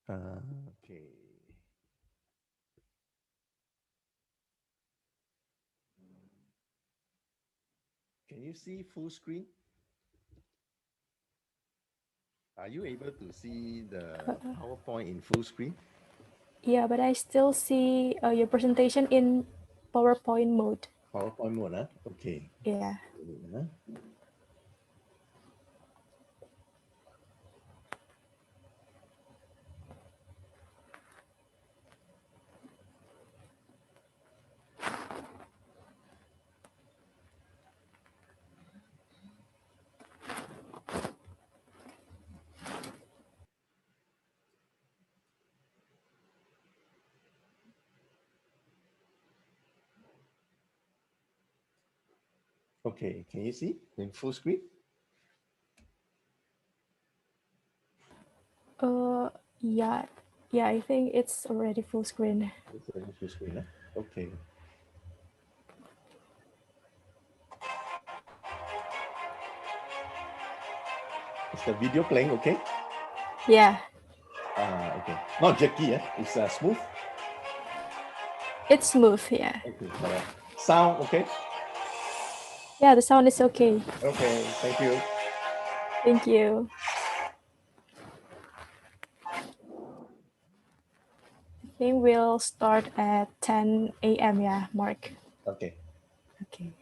Okay. Can you see full screen? Are you able to see the PowerPoint in full screen? Yeah, but I still see your presentation in PowerPoint mode. PowerPoint mode, huh? Okay. Yeah. Huh? Okay, can you see in full screen? Uh, yeah, yeah. I think it's already full screen. It's already full screen, huh? Okay. Is the video playing okay? Yeah, Okay. Not jerky, it's smooth. it's smooth. Yeah. Okay, correct. Sound okay? Yeah, the sound is okay. Okay, thank you. Thank you. I think we'll start at 10 a.m. Yeah, Mark. Okay. Okay.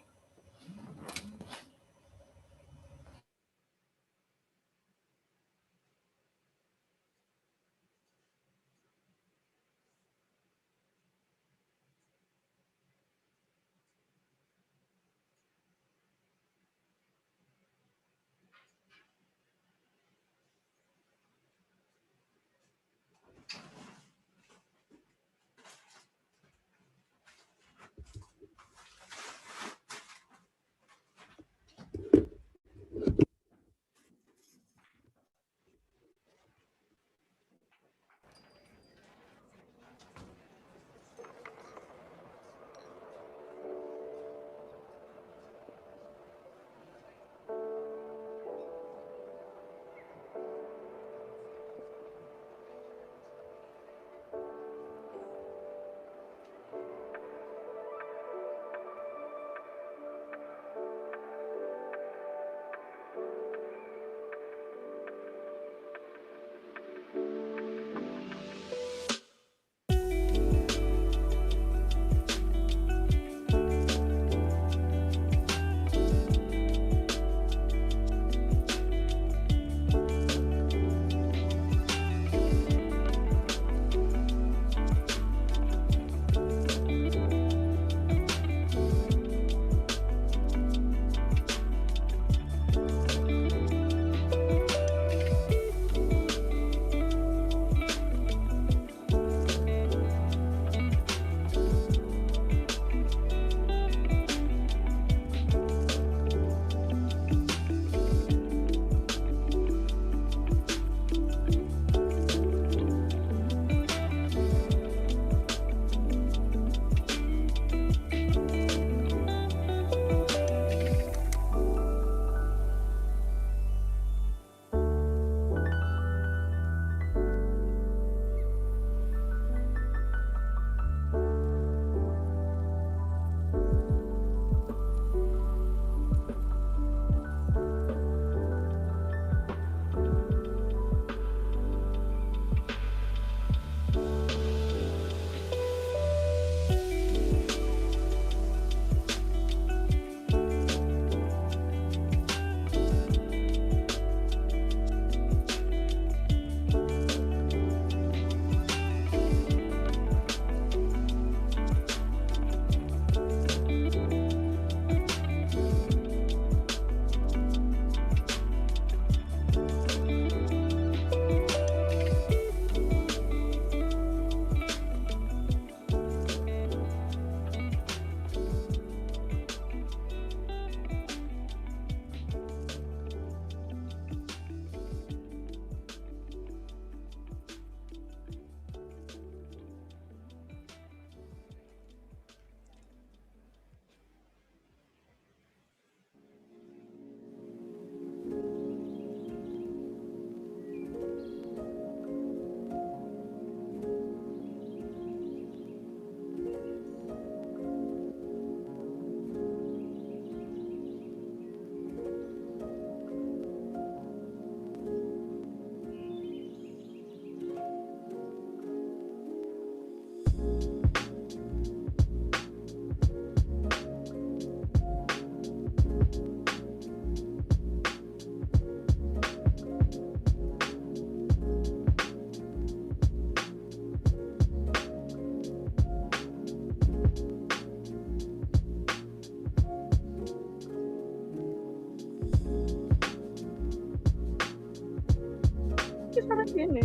Kita gini.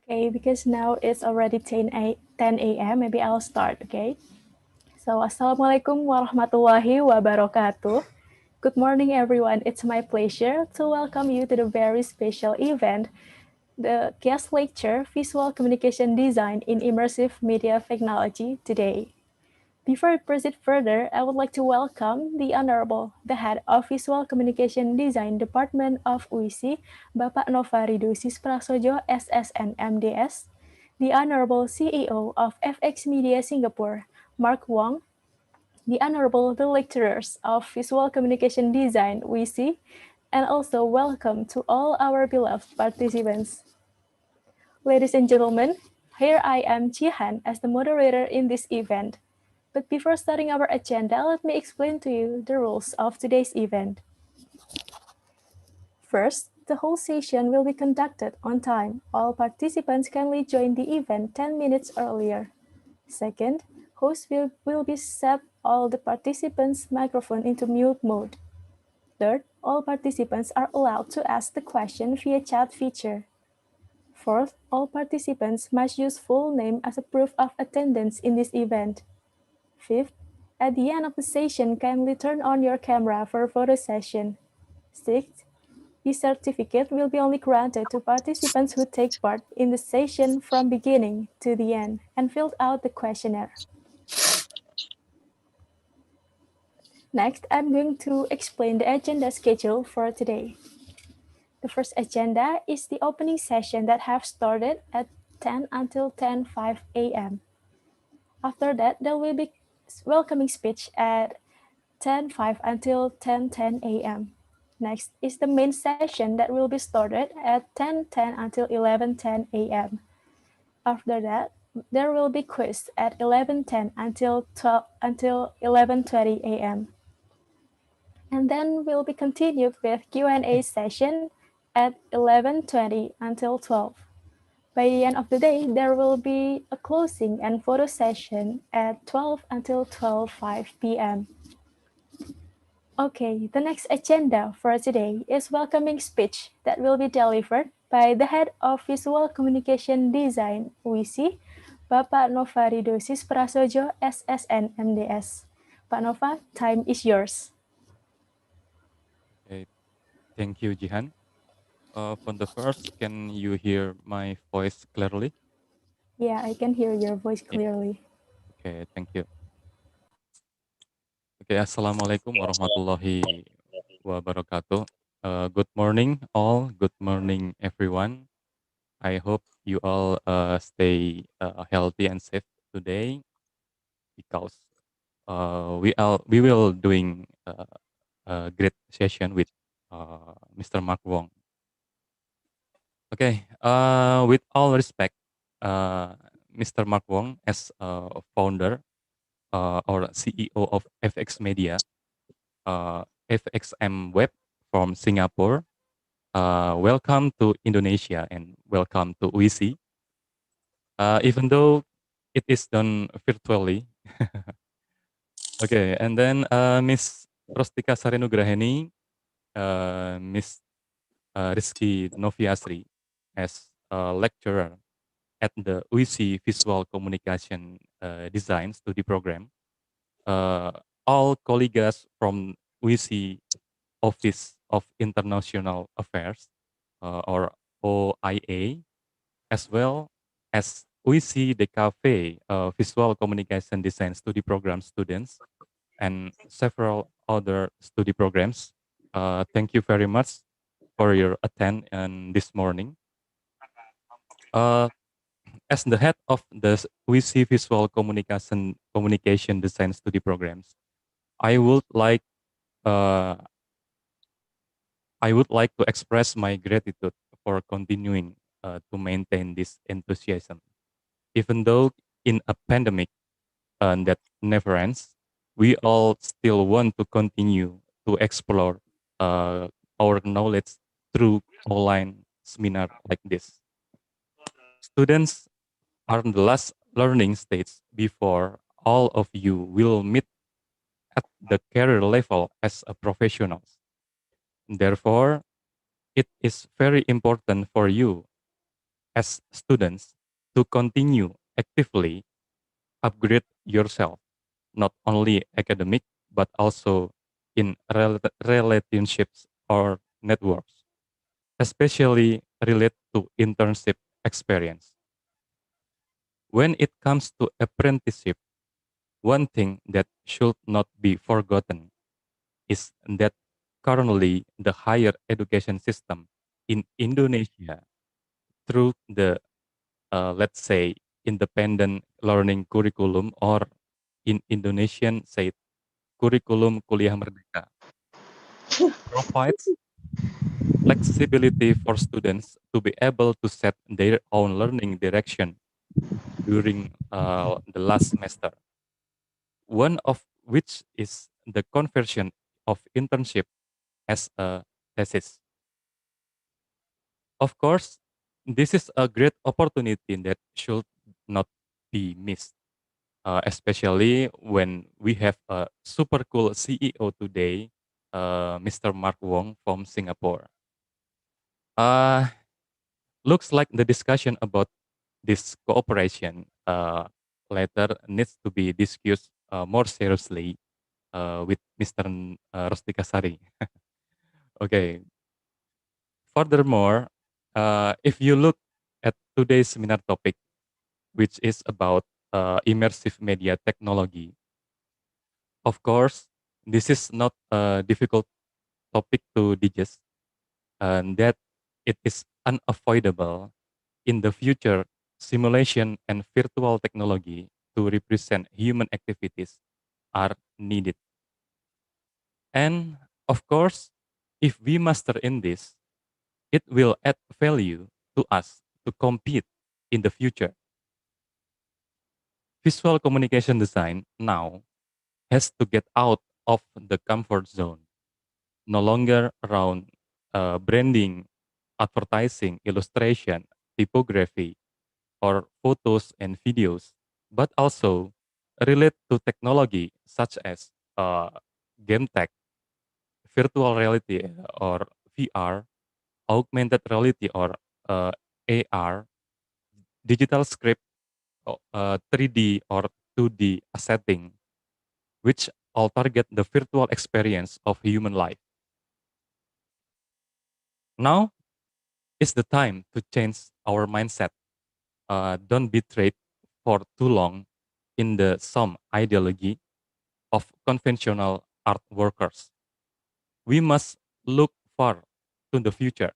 Okay, because now it's already 10 a.m., maybe I'll start, okay? So, Assalamualaikum warahmatullahi wabarakatuh. Good morning, everyone. It's my pleasure to welcome you to the very special event, the guest lecture, Visual Communication Design in Immersive Media Technology today. Before we proceed further, I would like to welcome the Honorable, the Head of Visual Communication Design Department of UISI, Bapak Nova Rido Prasojo, SSN MDS, the Honorable CEO of FX Media Singapore, Mark Wong, the Honorable the lecturers of Visual Communication Design, UISI, and also welcome to all our beloved participants. Ladies and gentlemen, here I am Jihan as the moderator in this event. But before starting our agenda, let me explain to you the rules of today's event. First, the whole session will be conducted on time. All participants kindly join the event 10 minutes earlier. Second, host will be set all the participants' microphone into mute mode. Third, all participants are allowed to ask the question via chat feature. Fourth, all participants must use full name as a proof of attendance in this event. Fifth, at the end of the session, kindly turn on your camera for a photo session. Sixth, this certificate will be only granted to participants who take part in the session from beginning to the end and filled out the questionnaire. Next, I'm going to explain the agenda schedule for today. The first agenda is the opening session that have started at 10 until 10:05 a.m. After that, there will be welcoming speech at 10:05 until 10:10 a.m. Next is the main session that will be started at 10:10 until 11:10 a.m. After that, there will be quiz at 11:10 until 11:20 a.m. And then will be continued with Q&A session at 11:20 until 12. By the end of the day, there will be a closing and photo session at 12 until 12:05 p.m. Okay, the next agenda for today is welcoming speech that will be delivered by the Head of Visual Communication Design, WISI, Bapak Nova Ridosis Prasojo, SSN MDS. Pak Nova, time is yours. Okay, thank you, Jihan. From the first, can you hear my voice clearly? Yeah, I can hear your voice Yeah. clearly. Okay, thank you. Okay, Assalamualaikum warahmatullahi wabarakatuh. Good morning, all. Good morning, everyone. I hope you all stay healthy and safe today because we will doing a great session with Mr. Mark Wong. Okay, with all respect, uh, Mr. Mark Wong, as founder or CEO of FX Media, FXM Web from Singapore, welcome to Indonesia and welcome to UISI. Even though it is done virtually. Okay, and then Miss Prostika Sarinugraheni, Miss Rizky Noviasri as a lecturer at the UISI Visual Communication Design Study Program. Uh, all colleagues from UISI Office of International Affairs or OIA, as well as UISI DKV Visual Communication Design Study Program students and several other study programs. Thank you very much for your attend this morning. Uh, as the head of the UISI Visual Communication Design Study Programs, I would like uh, I would like to express my gratitude for continuing to maintain this enthusiasm. Even though in a pandemic that never ends, we all still want to continue to explore our knowledge through online seminar like this. Students are the last learning stage before all of you will meet at the career level as a professionals. Therefore, it is very important for you as students to continue actively upgrade yourself, not only academic, but also in relationships or networks, especially relate to internship experience. When it comes to apprenticeship, one thing that should not be forgotten is that currently the higher education system in Indonesia through the let's say independent learning curriculum or in Indonesian say kurikulum kuliah merdeka provides flexibility for students to be able to set their own learning direction during the last semester. One of which is the conversion of internship as a thesis. Of course, this is a great opportunity that should not be missed, especially when we have a super cool CEO today, Mr. Mark Wong from Singapore. Uh, Looks like the discussion about this cooperation later needs to be discussed more seriously with Mr. Rustika Sari. Okay. Furthermore, if you look at today's seminar topic, which is about immersive media technology, of course, this is not a difficult topic to digest, and that it is unavoidable in the future. Simulation and virtual technology to represent human activities are needed. And of course, if we master in this, it will add value to us to compete in the future. Visual communication design now has to get out of the comfort zone, no longer around branding, advertising, illustration, typography, or photos and videos, but also relate to technology such as game tech, virtual reality or VR, augmented reality or AR, digital script, 3D or 2D setting, which all target the virtual experience of human life. Now is the time to change our mindset. Don't be trapped for too long in the some ideology of conventional art workers. We must look far to the future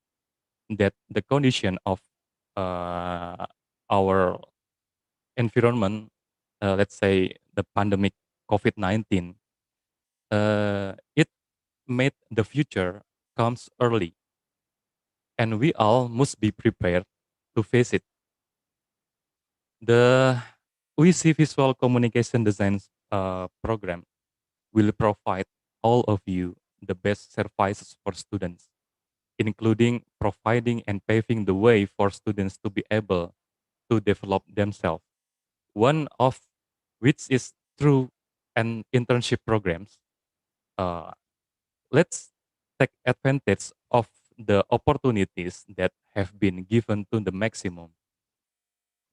that the condition of uh, our environment, let's say the pandemic COVID-19, it made the future comes early, and we all must be prepared to face it. The UIC Visual Communication Design program will provide all of you the best services for students, including providing and paving the way for students to be able to develop themselves. One of which is through an internship programs. Uh, let's take advantage of the opportunities that have been given to the maximum.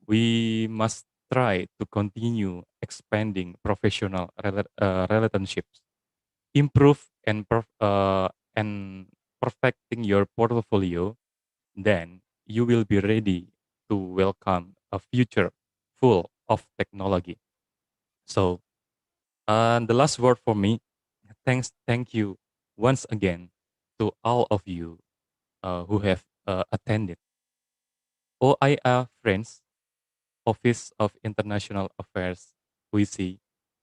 We must try to continue expanding professional relationships, improve and perfecting your portfolio. Then you will be ready to welcome a future full of technology. So, the last word for me, thank you once again to all of you who have attended. OIA friends, Office of International Affairs, WISI,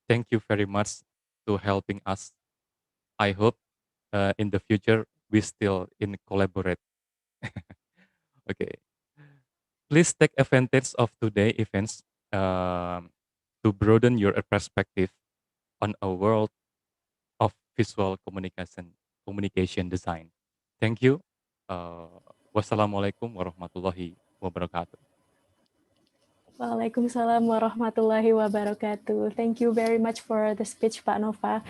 thank you very much to helping us. I hope in the future we still in collaborate. Okay, please take advantage of today events to broaden your perspective on a world of visual communication design. Thank you. Wassalamualaikum warahmatullahi wabarakatuh. Waalaikumsalam warahmatullahi wabarakatuh. Thank you very much for the speech, Pak Nova.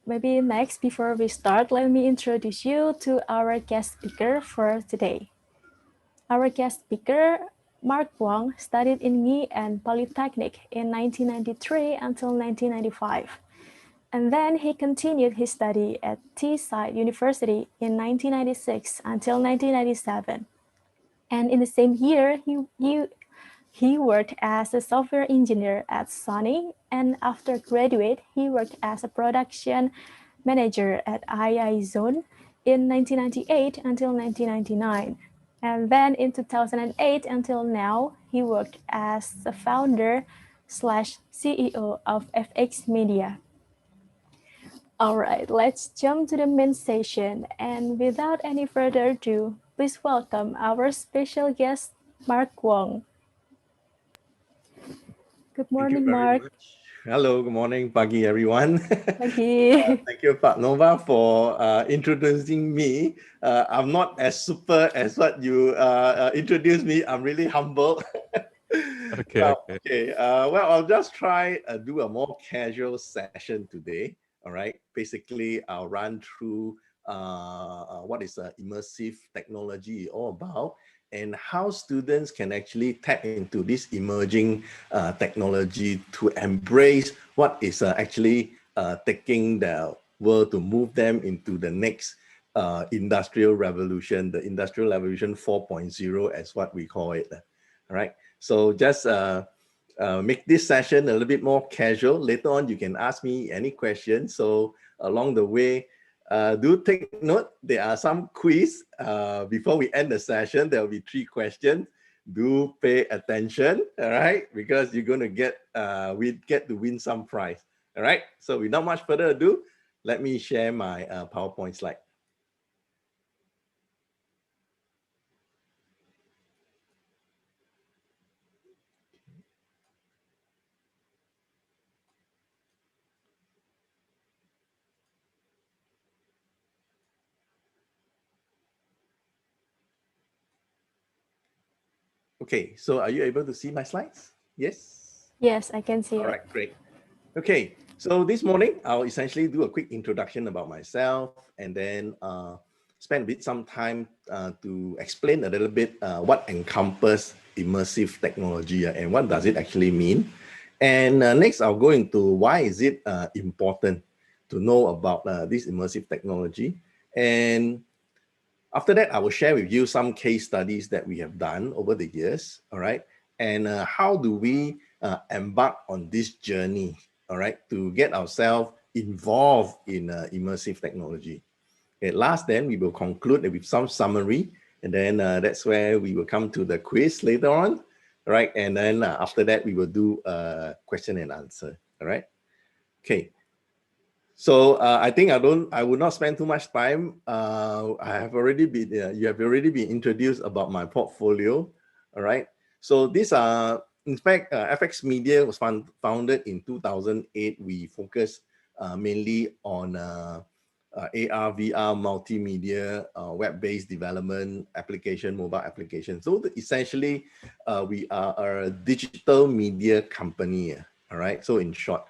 Maybe next, before we start, let me introduce you to our guest speaker for today. Our guest speaker, Mark Wong, studied in ME and Polytechnic in 1993 until 1995. And then he continued his study at Teesside University in 1996 until 1997. And in the same year, he worked as a software engineer at Sony, and after graduate, he worked as a production manager at II Zone in 1998 until 1999. And then in 2008 until now, he worked as the founder slash CEO of FX Media. All right, let's jump to the main session. And without any further ado, please welcome our special guest, Mark Wong. Good morning, Mark. Much. Hello, good morning, Pagi, everyone. Pagi. Thank you, Pak Nova, for introducing me. I'm not as super as what you introduced me. I'm really humble. Okay, okay. Okay. Well, I'll just try do a more casual session today. All right. Basically, I'll run through what is immersive technology all about, and how students can actually tap into this emerging technology to embrace what is actually taking the world to move them into the next industrial revolution, the industrial revolution 4.0 as what we call it. All right. So just make this session a little bit more casual. Later on, you can ask me any questions. So along the way, do take note, there are some quiz. Before we end the session, there will be 3 questions. Do pay attention, all right? Because you're going to get to win some prize, all right? So without much further ado, let me share my PowerPoint slide. Okay, so are you able to see my slides? Yes? Yes, I can see All it. right, great. Okay, so this morning, I'll essentially do a quick introduction about myself and then spend a bit some time to explain a little bit what encompass immersive technology and what does it actually mean. And next, I'll go into why is it important to know about this immersive technology. And after that, I will share with you some case studies that we have done over the years, all right? And how do we embark on this journey, all right, to get ourselves involved in immersive technology. Okay, last then we will conclude with some summary, and then that's where we will come to the quiz later on, all right? And then after that, we will do a question and answer, all right? Okay. So I think I will not spend too much time. You have already been introduced about my portfolio, all right? So these are, in fact, FX Media was founded in 2008. We focus mainly on AR, VR, multimedia, web-based development, application, mobile application. So essentially, we are a digital media company, all right? So in short,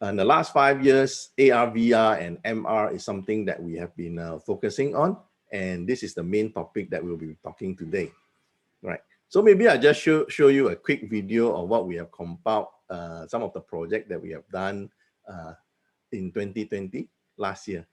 in the last 5 years, AR, VR, and MR is something that we have been focusing on. And this is the main topic that we'll be talking today. Right. So maybe I just show you a quick video of what we have compiled, some of the project that we have done in 2020, last year.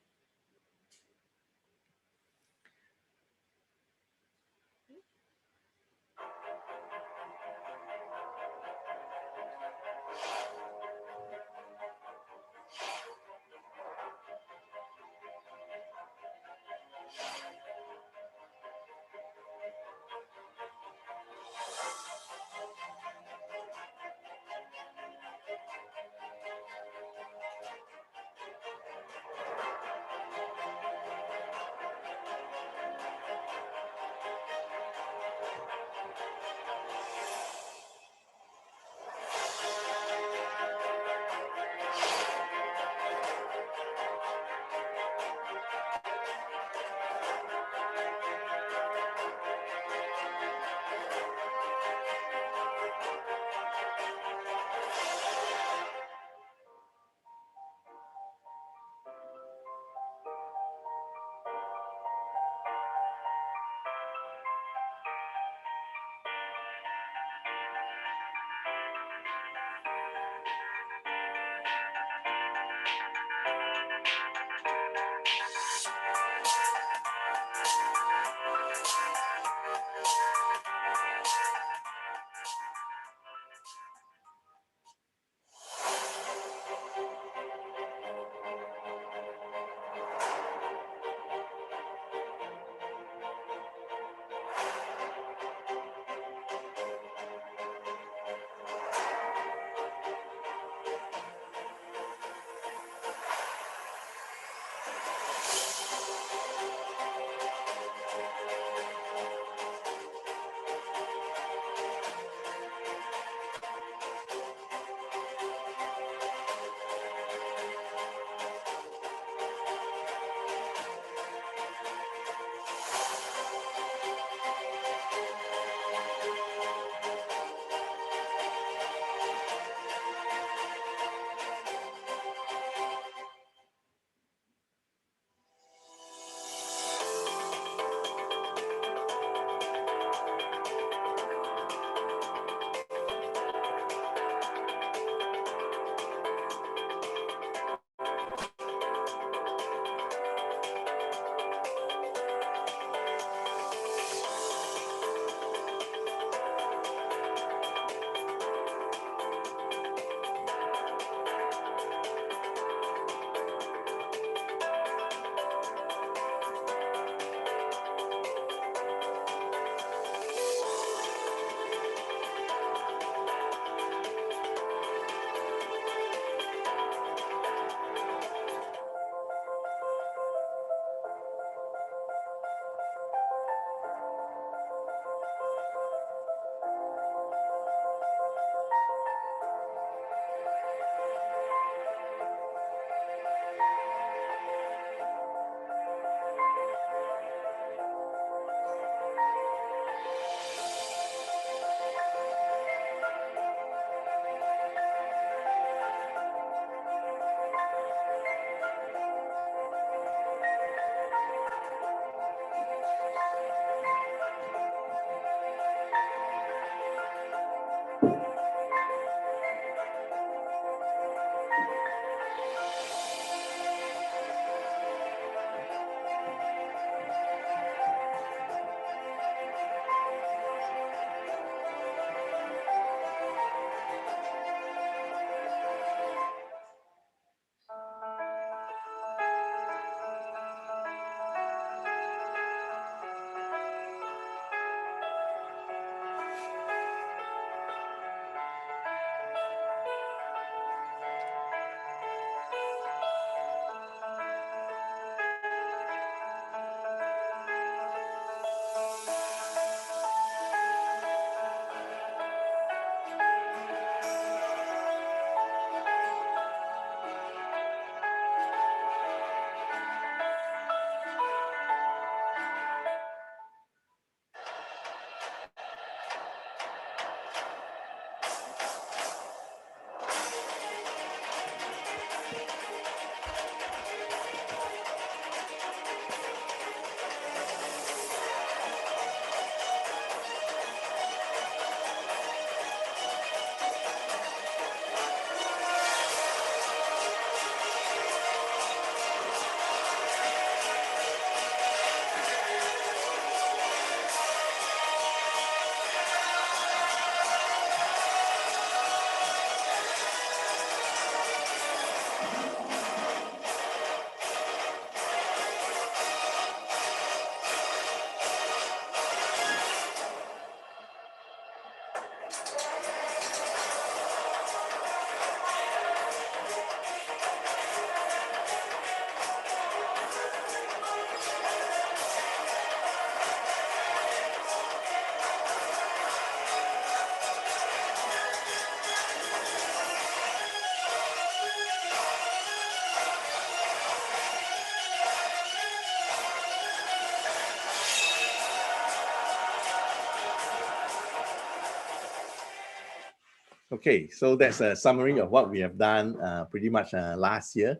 Okay, so that's a summary of what we have done pretty much last year.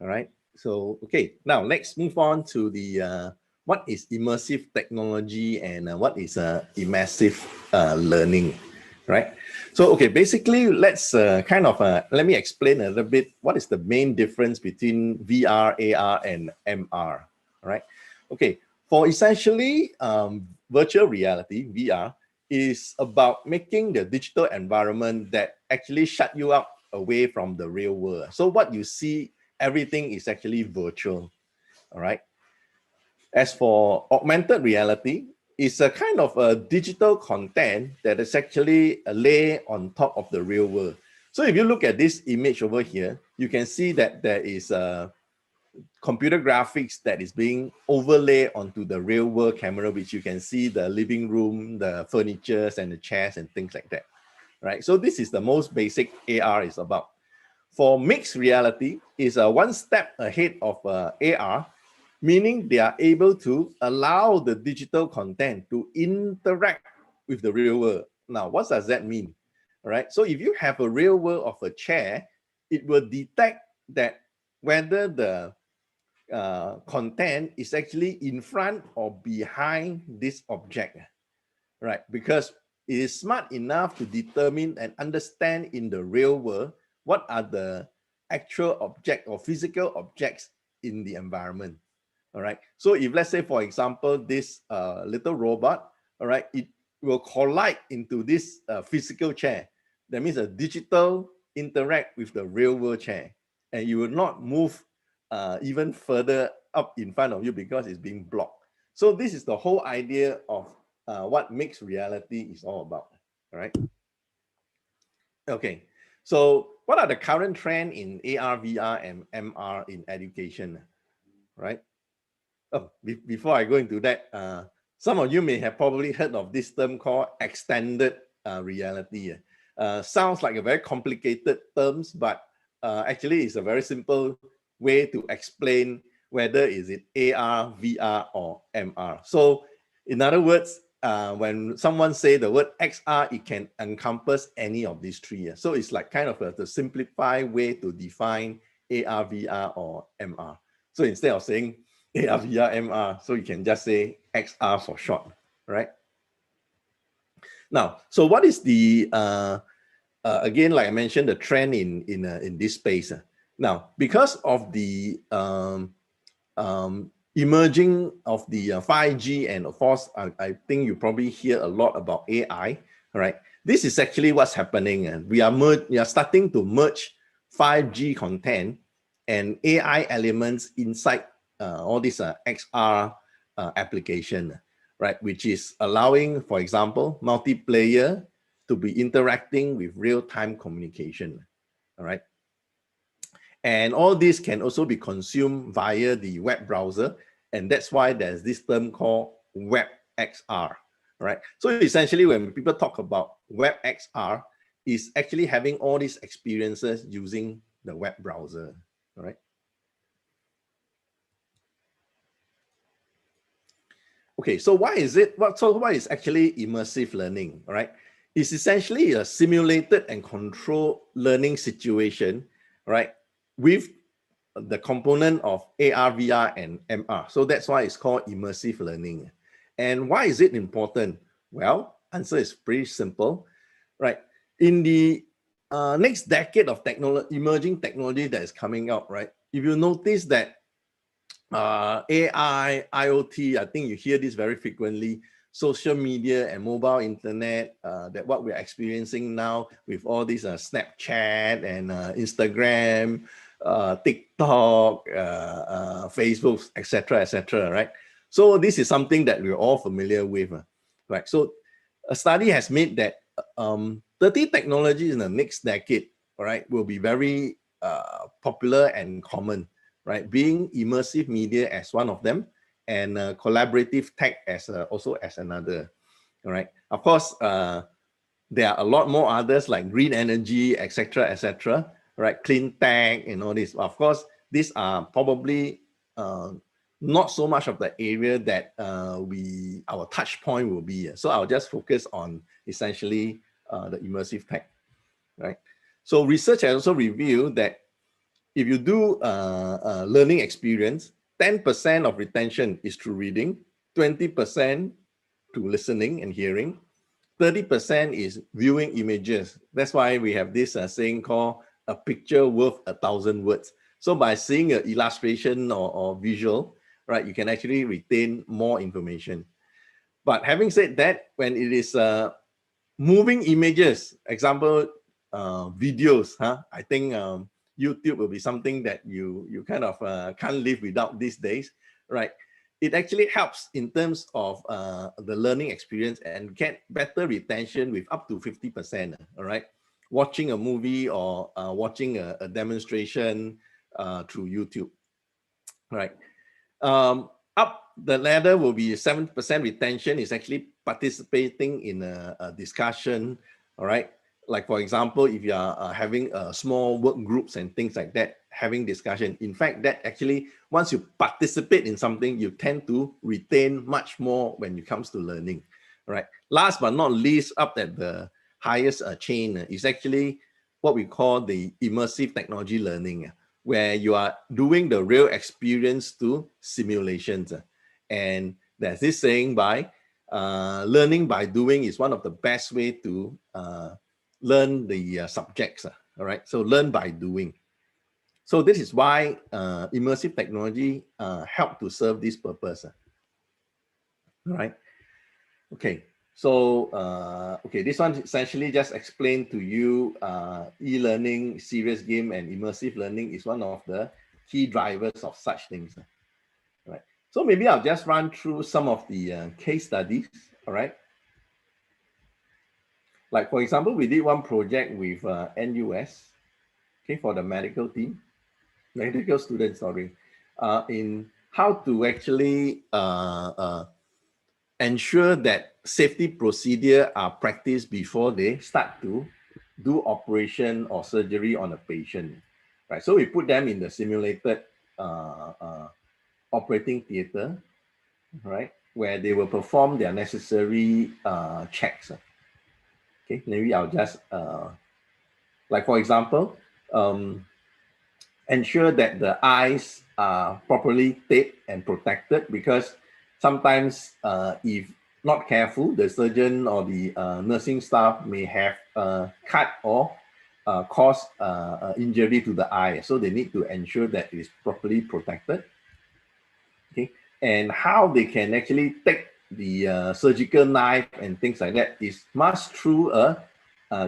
All right. So, okay, now let's move on to the what is immersive technology and what is immersive learning, right? So, okay, basically, let's let me explain a little bit what is the main difference between VR, AR, and MR, all right? Okay, for essentially virtual reality, VR, is about making the digital environment that actually shut you up away from the real world. So what you see, everything is actually virtual, all right? As for augmented reality, it's a kind of a digital content that is actually a lay on top of the real world. So if you look at this image over here, you can see that there is a computer graphics that is being overlaid onto the real world camera, which you can see the living room, the furnitures and the chairs and things like that, right? So this is the most basic AR is about. For mixed reality is one step ahead of AR, meaning they are able to allow the digital content to interact with the real world. Now, what does that mean? All right, so if you have a real world of a chair, it will detect that whether the content is actually in front or behind this object, right? Because it is smart enough to determine and understand in the real world what are the actual object or physical objects in the environment, all right? So if let's say, for example, this little robot, all right, it will collide into this physical chair. That means a digital interact with the real world chair, and you will not move even further up in front of you because it's being blocked. So this is the whole idea of what mixed reality is all about, all right? Okay, so what are the current trend in AR, VR, and MR in education, right? Oh, before I go into that, some of you may have probably heard of this term called extended reality. Sounds like a very complicated terms, but actually it's a very simple way to explain whether is it AR, VR, or MR. So in other words, when someone say the word XR, it can encompass any of these three. So it's like kind of the simplified way to define AR, VR, or MR. So instead of saying AR, VR, MR, so you can just say XR for short, right? Now, so what is the again, like I mentioned, the trend in this space. Now, because of the emerging of the 5G, and of course, I think you probably hear a lot about AI, right? This is actually what's happening, and we are starting to merge 5G content and AI elements inside all this XR application, right? Which is allowing, for example, multiplayer to be interacting with real-time communication, all right? And all this can also be consumed via the web browser. And that's why there's this term called Web XR, right? So essentially, when people talk about Web XR, is actually having all these experiences using the web browser, all right? Okay, so why is it, what is actually immersive learning, all right? It's essentially a simulated and controlled learning situation, right? With the component of AR, VR, and MR. So that's why it's called immersive learning. And why is it important? Well, answer is pretty simple, right? In the next decade of emerging technology that is coming out, right? If you notice that AI, IoT, I think you hear this very frequently, social media and mobile internet, that what we're experiencing now with all these Snapchat and Instagram, TikTok, Facebook, etc., right? So this is something that we're all familiar with, right? So a study has made that 30 technologies in the next decade, all right, will be very popular and common, right? Being immersive media as one of them, and collaborative tech as also as another, all right? Of course, there are a lot more others like green energy, etc., right? Clean tech and all this. Of course, these are probably not so much of the area that our touch point will be. So I'll just focus on essentially the immersive tech. right? So research has also revealed that if you do learning experience, 10% of retention is through reading, 20% to listening and hearing, 30% is viewing images. That's why we have this saying called a picture worth 1,000 words. So by seeing an illustration or visual, right, you can actually retain more information. But having said that, when it is moving images, example, videos, I think YouTube will be something that you kind of can't live without these days, right? It actually helps in terms of the learning experience and get better retention with up to 50%, all right? Watching a movie or watching a demonstration through YouTube, right? Up the ladder will be 7% retention is actually participating in a discussion, all right? Like for example, if you are having small work groups and things like that, having discussion. In fact, that actually, once you participate in something, you tend to retain much more when it comes to learning, all right? Last but not least, up at the highest chain is actually what we call the immersive technology learning, where you are doing the real experience to simulations. And there's this saying by learning by doing is one of the best way to learn the subjects. All right, so learn by doing. So this is why immersive technology help to serve this purpose. All right. Okay. So, okay, this one essentially just explained to you e-learning, serious game, and immersive learning is one of the key drivers of such things. Right. So maybe I'll just run through some of the case studies. All right. Like for example, we did one project with NUS, okay, for the medical team, medical students, sorry, in how to actually ensure that safety procedure are practiced before they start to do operation or surgery on a patient, right? So we put them in the simulated operating theater, right, where they will perform their necessary checks. Okay, maybe I'll just, like for example, ensure that the eyes are properly taped and protected, because sometimes if not careful, the surgeon or the nursing staff may have cut or cause injury to the eye. So they need to ensure that it is properly protected. Okay, and how they can actually take the surgical knife and things like that is must through a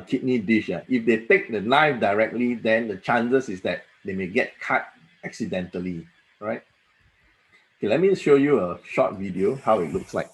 kidney dish. If they take the knife directly, then the chances is that they may get cut accidentally, right? Okay, let me show you a short video how it looks like.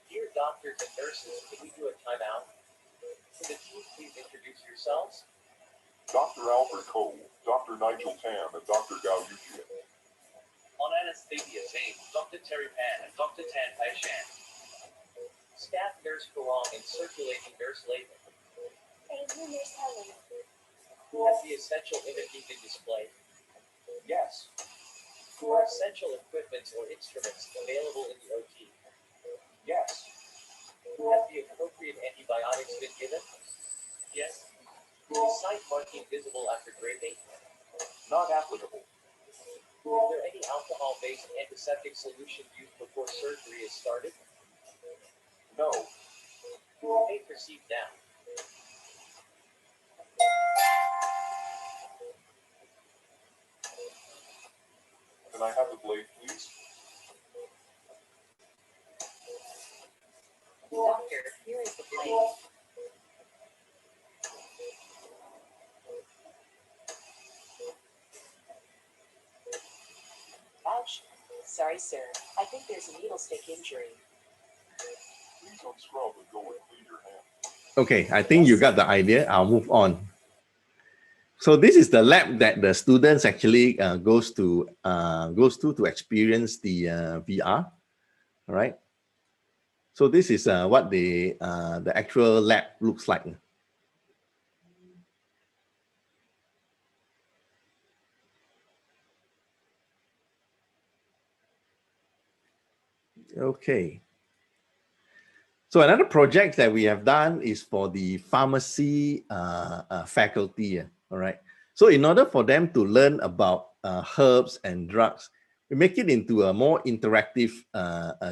Dear doctors and nurses, can we do a timeout? Can the team please introduce yourselves? Dr. Alfred Cole, Dr. Nigel Tam, and Dr. Gao Yujian. On anesthesia team, Dr. Terry Pan and Dr. Tan Pei Shan. Staff nurse Kurong and circulating nurse Lathan. Thank you, Nurse Helen. Has the essential imaging been displayed? Yes. Are essential equipment or instruments available in the OT? Yes. Have the appropriate antibiotics been given? Yes. Is site marking visible after draping? Not applicable. Is there any alcohol-based antiseptic solution used before surgery is started? No. You may proceed now. Doctor, here is the blade. Ouch. Sorry, sir. I think there's a needle stick injury. Please unscrub and go and clean your hand. Okay, I think you got the idea. I'll move on. So this is the lab that the students actually goes to experience the VR. All right. So this is what the actual lab looks like. Okay. So another project that we have done is for the pharmacy faculty. All right. So in order for them to learn about herbs and drugs, we make it into a more interactive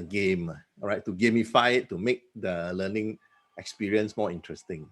game. All right, to gamify it, to make the learning experience more interesting.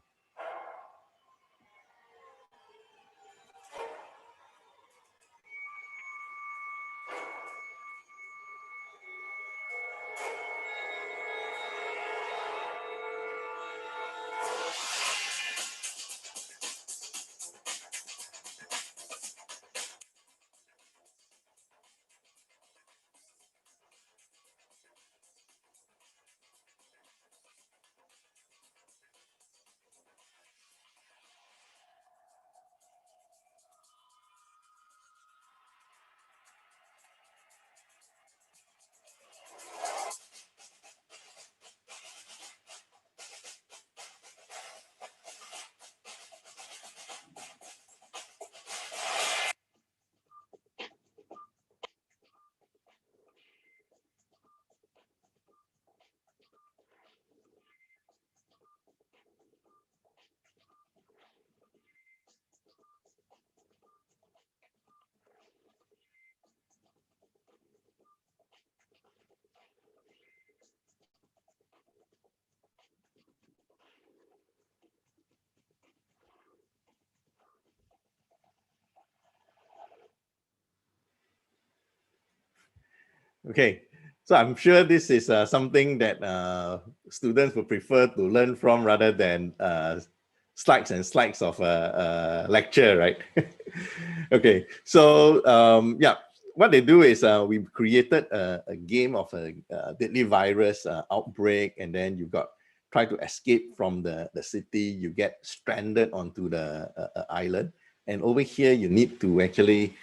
Okay, so I'm sure this is something that students would prefer to learn from rather than slides and slides of a lecture, right? Okay, so yeah, what they do is we created a game of a deadly virus outbreak, and then you got try to escape from the city. You get stranded onto the island, and over here you need to actually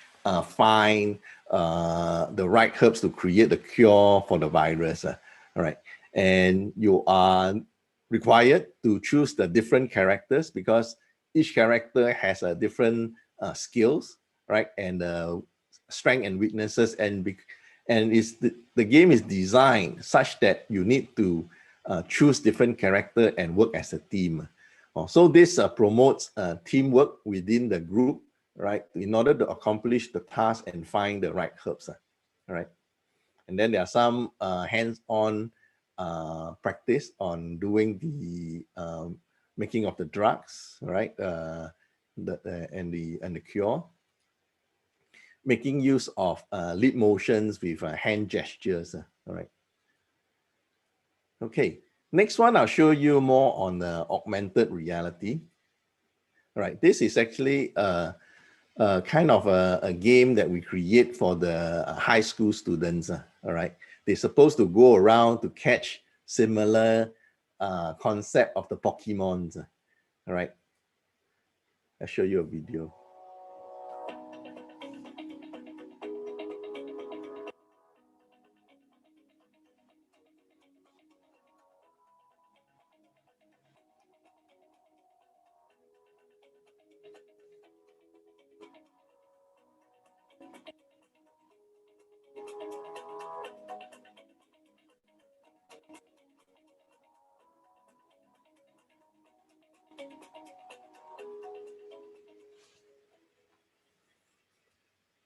find the right herbs to create the cure for the virus. All right, and you are required to choose the different characters because each character has a different skills, right, and strength and weaknesses, and is the game is designed such that you need to choose different character and work as a team. So this promotes teamwork within the group, right, in order to accomplish the task and find the right herbs. All right. And then there are some hands-on practice on doing the making of the drugs, right, and the cure. Making use of lip motions with hand gestures. All right. Okay. Next one, I'll show you more on the augmented reality. All right. This is actually kind of a game that we create for the high school students. All right. They're supposed to go around to catch similar concept of the Pokemons. All right. I'll show you a video.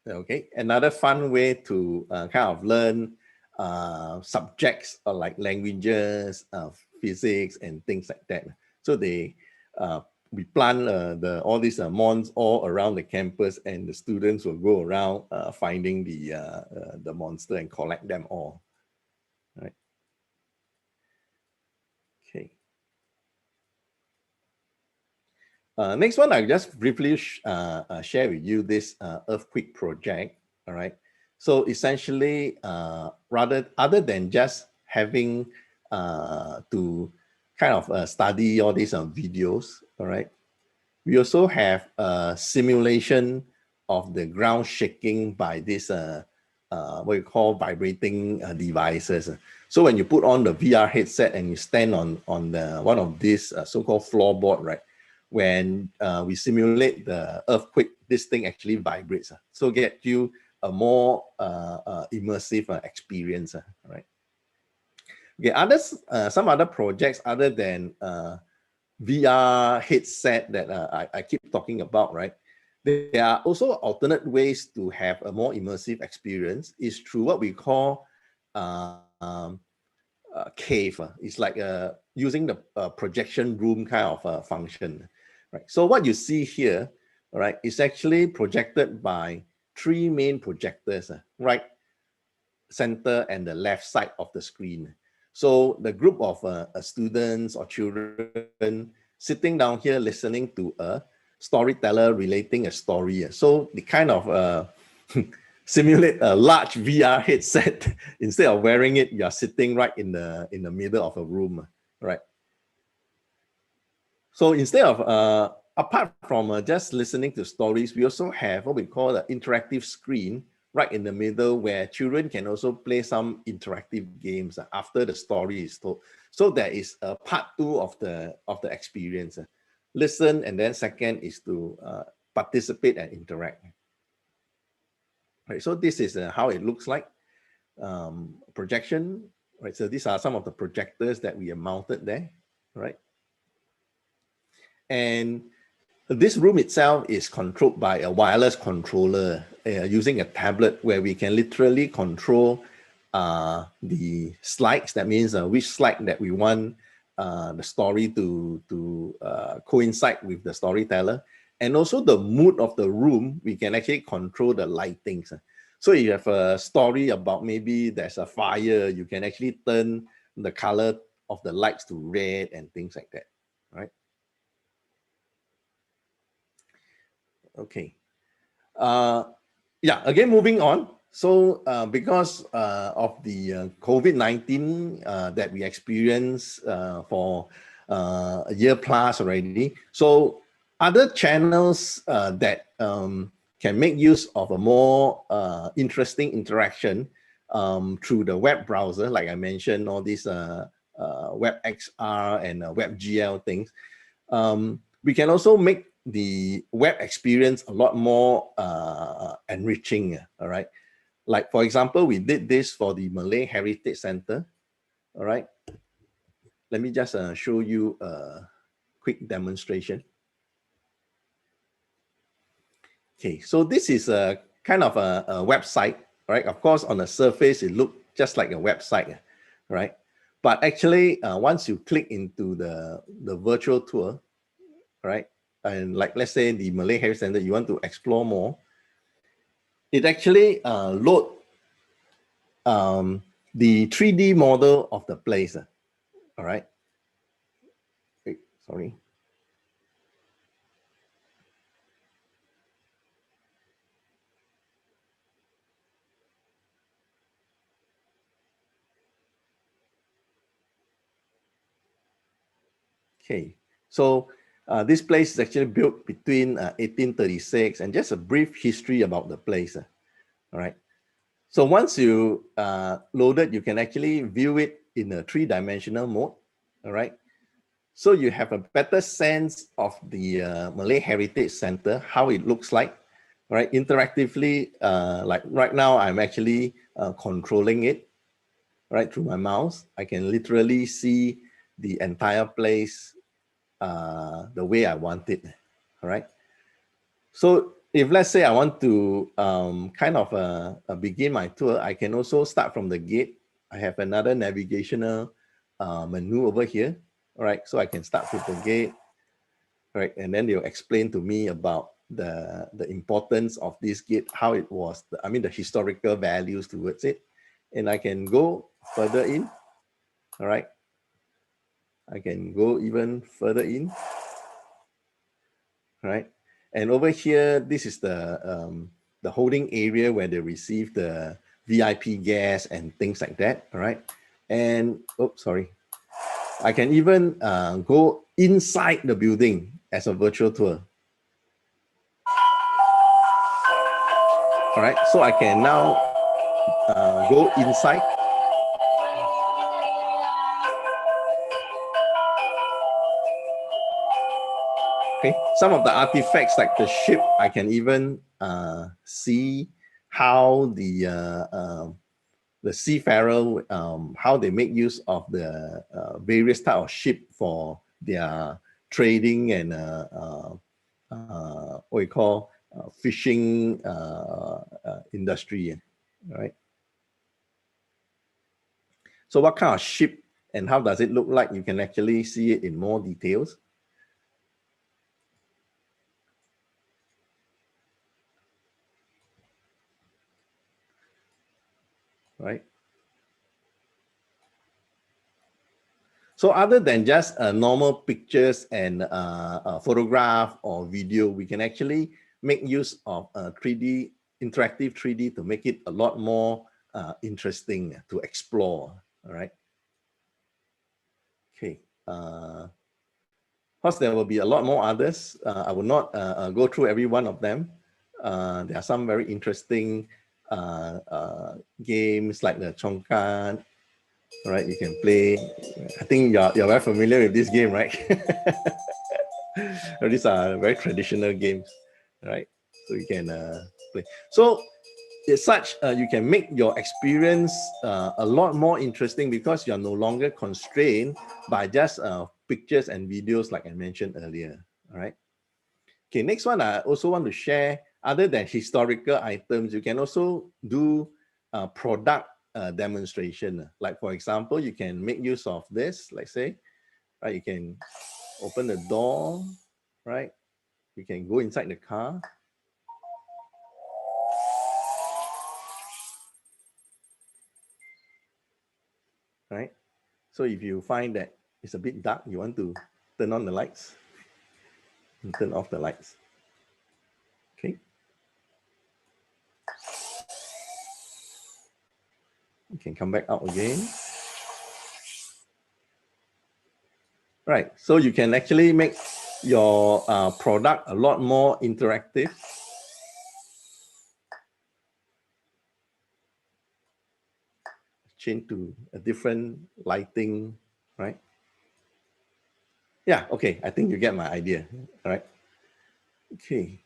Okay, another fun way to kind of learn subjects or like languages, physics, and things like that. So we plant all these mons all around the campus, and the students will go around finding the monster and collect them all. Right. Okay. Next one, I'll just briefly share with you this earthquake project. All right. So essentially, other than just having to kind of study all these videos, all right, we also have a simulation of the ground shaking by this what we call vibrating devices. So when you put on the VR headset and you stand on the one of these so-called floorboard, right? When we simulate the earthquake, this thing actually vibrates. So get you a more immersive experience, right? Okay, some other projects other than VR headset that I keep talking about, right? There are also alternate ways to have a more immersive experience is through what we call cave. It's like using the projection room kind of function, right? So what you see here, all right, is actually projected by 3 main projectors, right, center, and the left side of the screen. So the group of students or children sitting down here listening to a storyteller relating a story. So they kind of simulate a large VR headset. Instead of wearing it, you're sitting right in the middle of a room, right? So instead of apart from just listening to stories, we also have what we call the interactive screen right in the middle where children can also play some interactive games after the story is told. So there is a part 2 of the experience. Listen, and then second is to participate and interact. Right, so this is how it looks like. Projection, right? So these are some of the projectors that we have mounted there, right? And this room itself is controlled by a wireless controller using a tablet where we can literally control the slides. That means which slide that we want the story to coincide with the storyteller. And also the mood of the room, we can actually control the lightings. So if you have a story about maybe there's a fire, you can actually turn the color of the lights to red and things like that, right? Okay. Yeah, again, moving on. So because of the COVID-19 that we experienced for a year plus already, so other channels that can make use of a more interesting interaction through the web browser, like I mentioned, all these WebXR and WebGL things, we can also make the web experience a lot more enriching, all right? Like, for example, we did this for the Malay Heritage Center, all right? Let me just show you a quick demonstration. Okay, so this is a kind of a website, right? Of course, on the surface, it looks just like a website, right? But actually, once you click into the virtual tour, right? And like, let's say the Malay Heritage Center, you want to explore more, it actually load the 3D model of the place. All right. Wait, sorry. Okay, so this place is actually built between 1836, and just a brief history about the place. All right. So once you load it, you can actually view it in a 3-dimensional mode. All right. So you have a better sense of the Malay Heritage Center, how it looks like, right? Interactively, like right now, I'm actually controlling it, right, through my mouse. I can literally see the entire place the way I want it, all right? So if let's say I want to kind of begin my tour, I can also start from the gate. I have another navigational menu over here, all right? So I can start with the gate, right? And then they'll explain to me about the importance of this gate, how it was, I mean, the historical values towards it. And I can go further in, all right? I can go even further in, right? And over here, this is the holding area where they receive the VIP gas and things like that, all right? And, oops, sorry. I can even go inside the building as a virtual tour. All right, so I can now go inside. Okay, some of the artifacts like the ship, I can even see how the seafarer, how they make use of the various type of ship for their trading and what we call fishing industry, right? So what kind of ship and how does it look like? You can actually see it in more details. Right. So other than just normal pictures and photograph or video, we can actually make use of 3D, interactive 3D to make it a lot more interesting to explore, all right? Okay. Of course, there will be a lot more others. I will not go through every one of them. There are some very interesting games like the Chongkan. All right, you can play. I think you're very familiar with this game, right? These are very traditional games, right? So you can play. So as such, you can make your experience a lot more interesting because you're no longer constrained by just pictures and videos like I mentioned earlier, all right? Okay, next one, I also want to share, other than historical items, you can also do product demonstration. Like for example, you can make use of this, let's say, right? You can open the door, right? You can go inside the car. Right? So if you find that it's a bit dark, you want to turn on the lights and turn off the lights. Okay. You can come back out again. Right, so you can actually make your product a lot more interactive. Change to a different lighting, right? Yeah, okay, I think you get my idea, all right? Okay.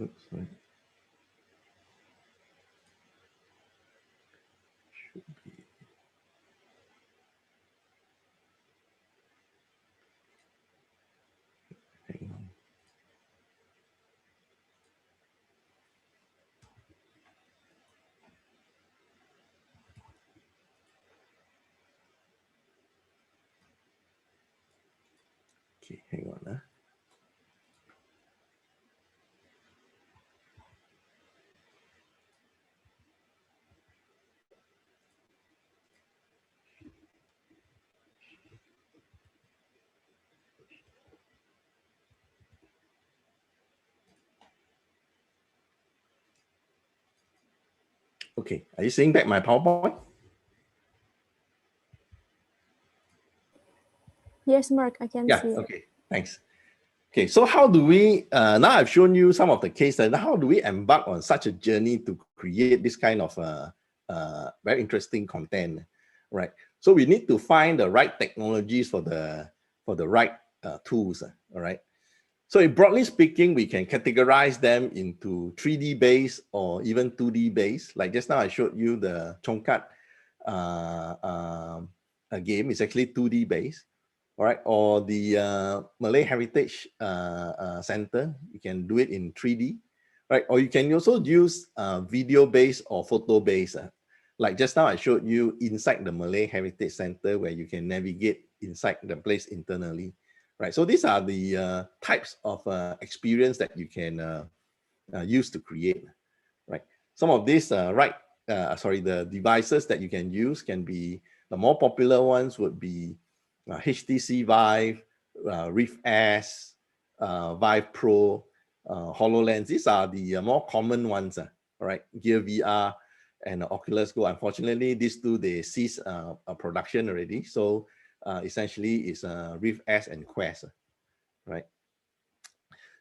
Oops, sorry. Should be. Hang on. Okay, hang on. Okay, are you seeing back my PowerPoint? Yes, Mark, I can Yeah, see it. okay, thanks. Okay, so how do we, now I've shown you some of the case studies, how do we embark on such a journey to create this kind of very interesting content, right? So we need to find the right technologies for the right tools, all right? So broadly speaking, we can categorize them into 3D based or even 2D based. Like just now I showed you the Chongkat game is actually 2D based. All right, or the Malay Heritage Center, you can do it in 3D, right? Or you can also use video-based or photo-based. Like just now I showed you inside the Malay Heritage Center where you can navigate inside the place internally, right? So these are the types of experience that you can use to create, right? Some of these right the devices that you can use can be, the more popular ones would be HTC Vive, Rift S, Vive Pro, HoloLens. These are the more common ones, all right? Gear VR and Oculus Go. Unfortunately, these two, they cease production already. So essentially it's Rift S and Quest, right?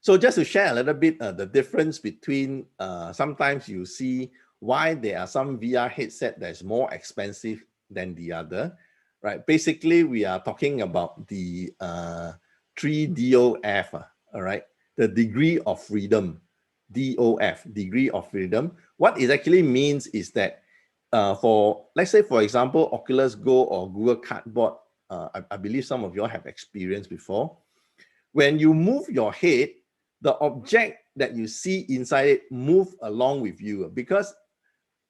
So just to share a little bit the difference between, sometimes you see why there are some VR headset that's more expensive than the other, right? Basically, we are talking about the 3DOF, all right? The degree of freedom, DOF, degree of freedom. What it actually means is that for, let's say, for example, Oculus Go or Google Cardboard, I believe some of you all have experienced before. When you move your head, the object that you see inside it move along with you because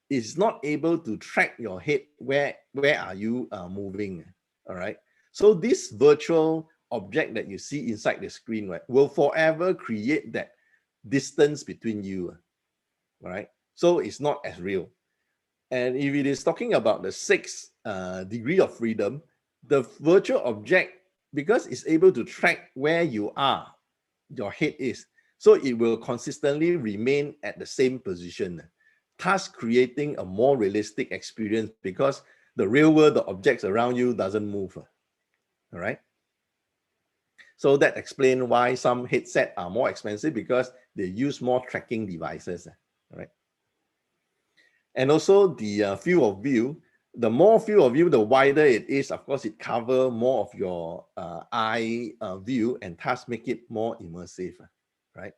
it's not able to track your head where are you moving, all right? So this virtual object that you see inside the screen, right, will forever create that distance between you, all right? So it's not as real. And if it is talking about the sixth degree of freedom, the virtual object, because it's able to track where you are, your head is, so it will consistently remain at the same position, thus creating a more realistic experience because the real world, the objects around you doesn't move, all right? So that explains why some headsets are more expensive because they use more tracking devices, all right? And also the field of view, the more field of view, the wider it is, of course, it covers more of your eye view and thus make it more immersive, right?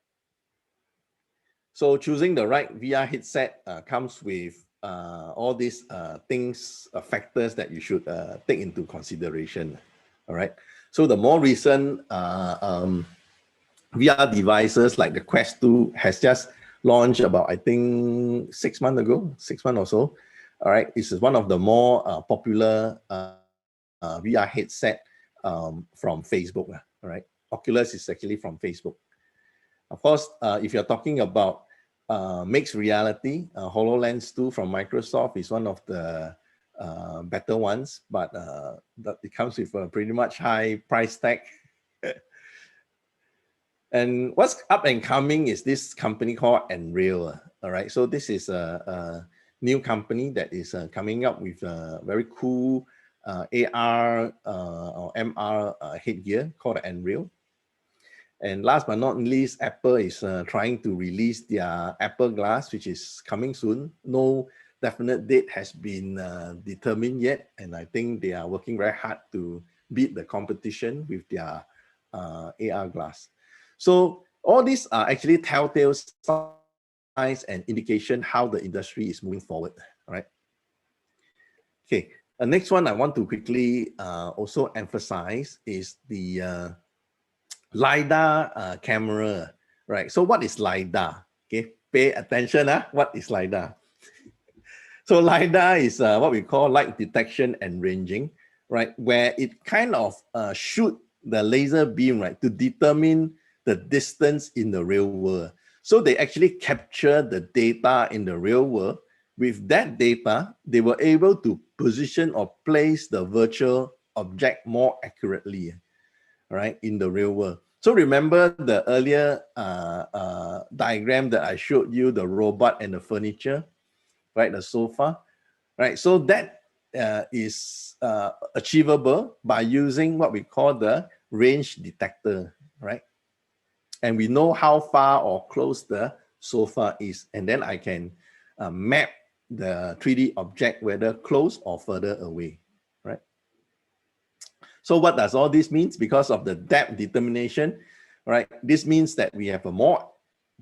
So choosing the right VR headset comes with all these things, factors that you should take into consideration, all right? So the more recent VR devices like the Quest 2 has just launched about, I think, 6 months ago, 6 months or so, all right? This is one of the more popular VR headset from Facebook, all right? Oculus is actually from Facebook. Of course, if you're talking about mixed reality, HoloLens 2 from Microsoft is one of the better ones, but it comes with a pretty much high price tag. And what's up and coming is this company called Unreal, all right? So this is a new company that is coming up with a very cool AR or MR headgear called Unreal. And last but not least, Apple is trying to release their Apple Glass, which is coming soon. No definite date has been determined yet. And I think they are working very hard to beat the competition with their AR glass. So all these are actually telltale signs and indication how the industry is moving forward, right? Okay, the next one I want to quickly also emphasize is the LiDAR camera, right? So what is LiDAR? Okay, pay attention. What is LiDAR? So LiDAR is what we call light detection and ranging, right? Where it kind of shoot the laser beam, right, to determine the distance in the real world. So they actually capture the data in the real world. With that data, they were able to position or place the virtual object more accurately, right, in the real world. So remember the earlier diagram that I showed you, the robot and the furniture, right, the sofa, right? So that is achievable by using what we call the range detector, right? And we know how far or close the sofa is. And then I can map the 3D object, whether close or further away, right? So what does all this mean? Because of the depth determination, right? This means that we have a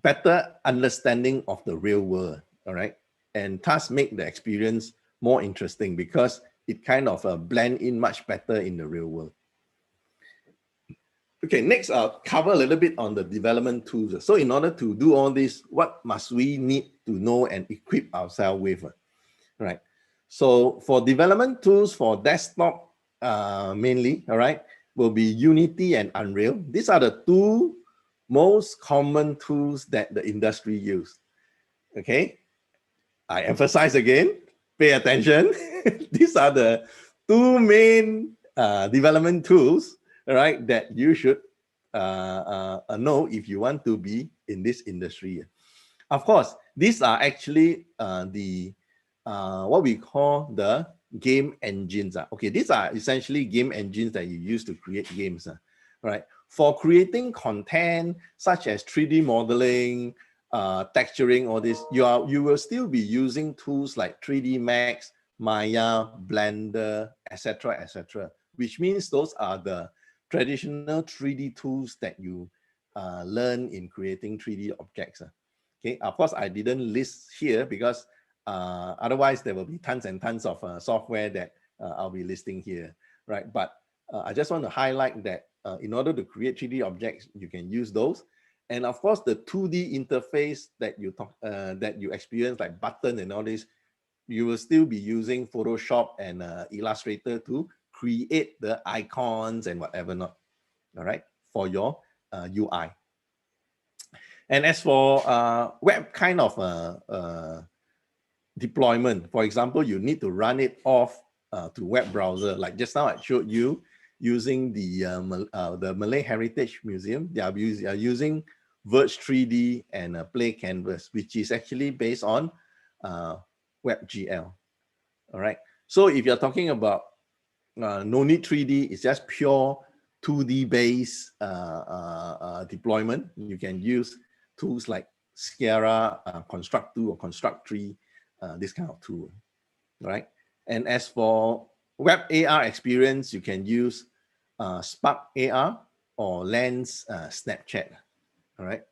better understanding of the real world, all right? And thus make the experience more interesting because it kind of blend in much better in the real world. Okay, next I'll cover a little bit on the development tools. So in order to do all this, what must we need to know and equip ourselves with, right? So for development tools for desktop mainly, all right, will be Unity and Unreal. These are the two most common tools that the industry use, okay? I emphasize again, pay attention. These are the two main development tools, right, that you should know if you want to be in this industry. Of course, these are actually the what we call the game engines. Okay, these are essentially game engines that you use to create games, right? For creating content such as 3D modeling, texturing, all this, you will still be using tools like 3D Max, Maya, Blender, etc., which means those are the traditional 3D tools that you learn in creating 3D objects. Okay, of course, I didn't list here because otherwise there will be tons and tons of software that I'll be listing here, right? But I just want to highlight that in order to create 3D objects, you can use those. And of course, the 2D interface that you experience, like button and all this, you will still be using Photoshop and Illustrator to create the icons and whatever not, all right, for your UI. And as for web kind of deployment, for example, you need to run it off to web browser. Like just now I showed you using the Malay Heritage Museum. They are using Verge 3D and Play Canvas, which is actually based on WebGL. All right. So if you're talking about no need 3D, it's just pure 2D based deployment. You can use tools like Sierra, Construct2 or Construct3, this kind of tool, right? And as for web AR experience, you can use Spark AR or Lens Snapchat, all right?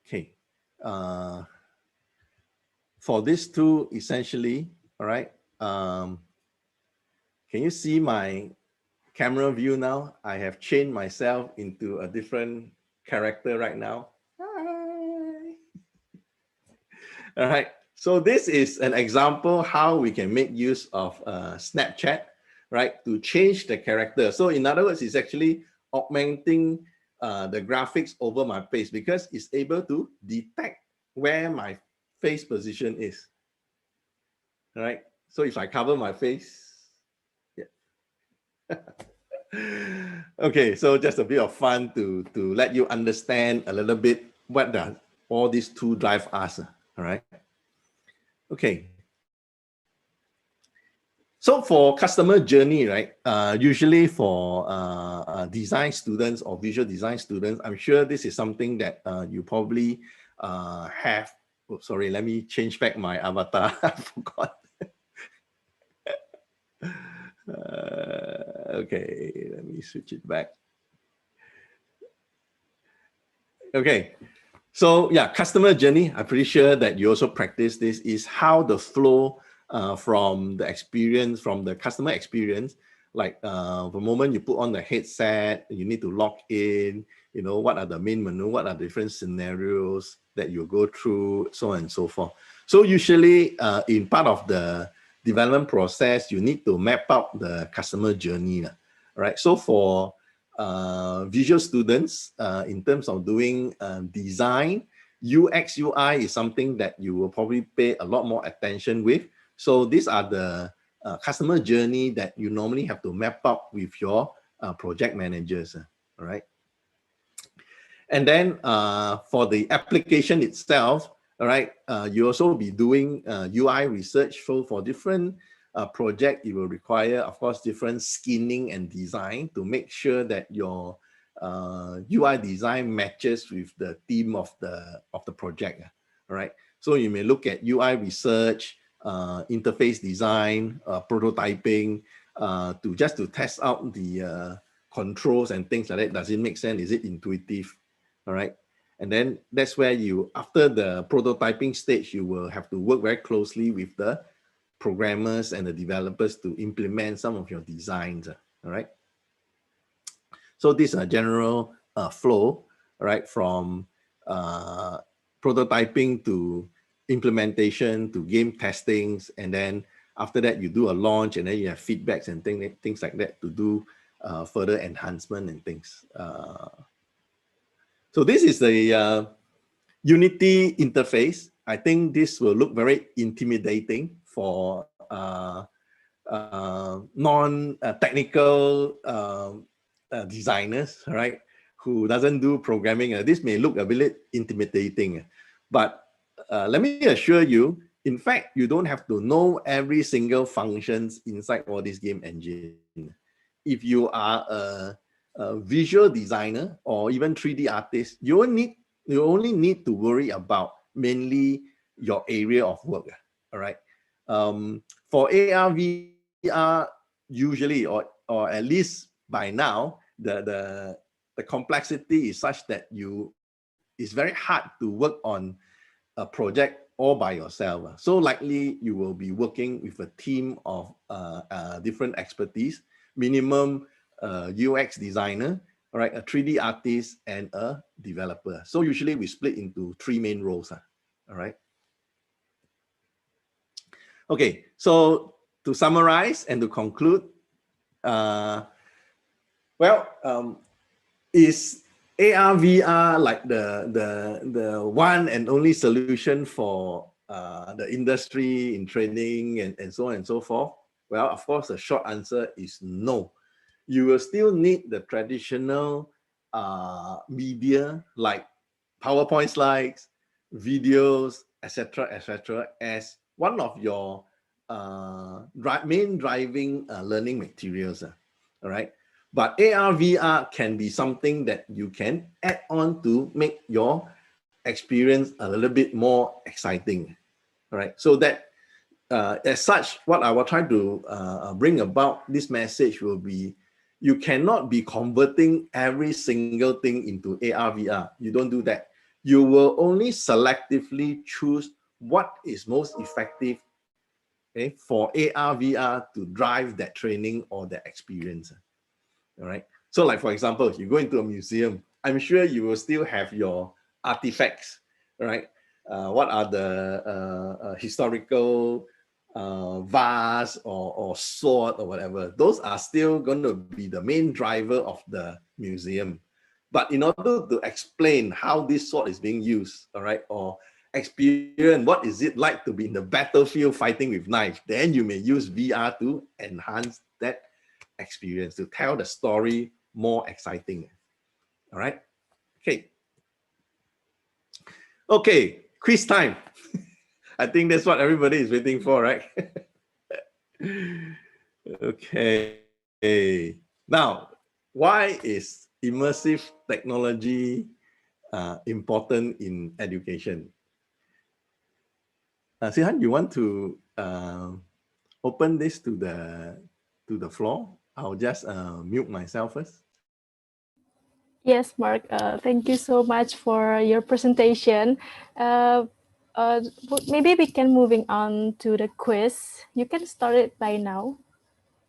Okay. For this tool, essentially, all right, can you see my camera view now? I have changed myself into a different character right now. Hi. All right. So this is an example how we can make use of Snapchat, right, to change the character. So in other words, it's actually augmenting the graphics over my face because it's able to detect where my face position is. All right. So if I cover my face, yeah. Okay, so just a bit of fun to let you understand a little bit what all these two drive us. All right. Okay. So for customer journey, right? Usually for design students or visual design students, I'm sure this is something that you probably have. Oh, sorry, let me change back my avatar. I forgot. Okay, let me switch it back. Okay, so yeah, customer journey, I'm pretty sure that you also practice this, is how the flow from the experience, from the customer experience, like the moment you put on the headset, you need to log in, you know, what are the main menu, what are the different scenarios that you go through, so on and so forth. So usually in part of the development process, you need to map out the customer journey, right? So for visual students, in terms of doing design, UX, UI is something that you will probably pay a lot more attention with. So these are the customer journey that you normally have to map out with your project managers, all right? And then for the application itself, all right, you also be doing UI research. So for different project, you will require, of course, different skinning and design to make sure that your UI design matches with the theme of the project. All right. So you may look at UI research, interface design, prototyping, to test out the controls and things like that. Does it make sense? Is it intuitive? All right. And then that's where you, after the prototyping stage, you will have to work very closely with the programmers and the developers to implement some of your designs. All right. So this is a general flow, right, from prototyping to implementation to game testings, and then after that you do a launch, and then you have feedbacks and things like that to do further enhancement and things. So this is the Unity interface. I think this will look very intimidating for non-technical designers, right? Who doesn't do programming. This may look a bit intimidating, but let me assure you, in fact, you don't have to know every single functions inside all this game engine. If you are a visual designer or even 3D artist, you only need to worry about mainly your area of work. All right. For AR, VR, usually, or at least by now, the complexity is such that it's very hard to work on a project all by yourself. So likely you will be working with a team of different expertise, minimum UX designer, all right, a 3D artist, and a developer. So usually we split into 3 main roles. All right. Okay, so to summarize and to conclude, is AR, VR like the one and only solution for the industry in training and so on and so forth? Well, of course, the short answer is no. You will still need the traditional media like PowerPoint slides, videos, etc., as one of your main driving learning materials. All right. But AR, VR can be something that you can add on to make your experience a little bit more exciting. All right. So that as such, what I will try to bring about this message will be, you cannot be converting every single thing into AR, VR. You don't do that. You will only selectively choose what is most effective, okay, for AR, VR to drive that training or that experience. All right. So like, for example, if you go into a museum, I'm sure you will still have your artifacts, right? What are the historical vase or sword or whatever? Those are still going to be the main driver of the museum. But in order to explain how this sword is being used, all right, or experience what is it like to be in the battlefield fighting with knives, then you may use VR to enhance that experience, to tell the story more exciting. All right. Okay, quiz time. I think that's what everybody is waiting for, right? Okay. Now, why is immersive technology important in education? Sihan, you want to open this to the floor? I'll just mute myself first. Yes, Mark, thank you so much for your presentation. Maybe we can moving on to the quiz. You can start it by now.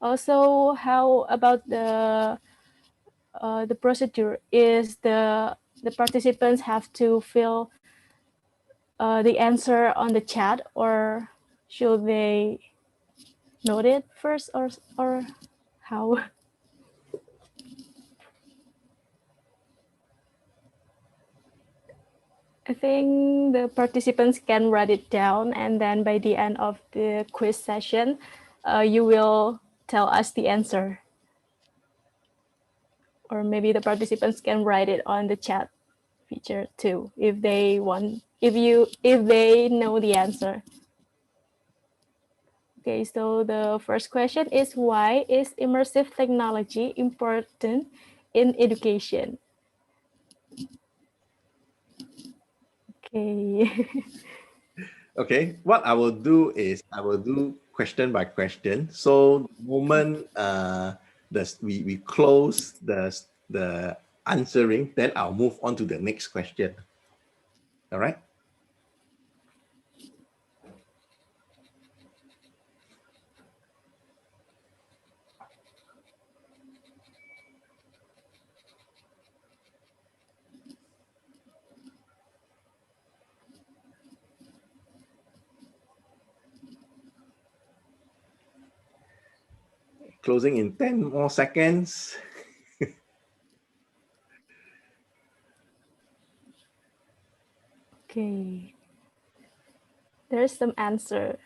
Also, how about the procedure? Is the participants have to fill the answer on the chat, or should they note it first, or how? I think the participants can write it down, and then by the end of the quiz session, you will tell us the answer. Or maybe the participants can write it on the chat feature too, if they want, if they know the answer. Okay, so the first question is, why is immersive technology important in education? Okay. Okay, what I will do is I will do question by question. So the moment we close the answering, then I'll move on to the next question. All right. Closing in 10 more seconds. Okay. There's some answer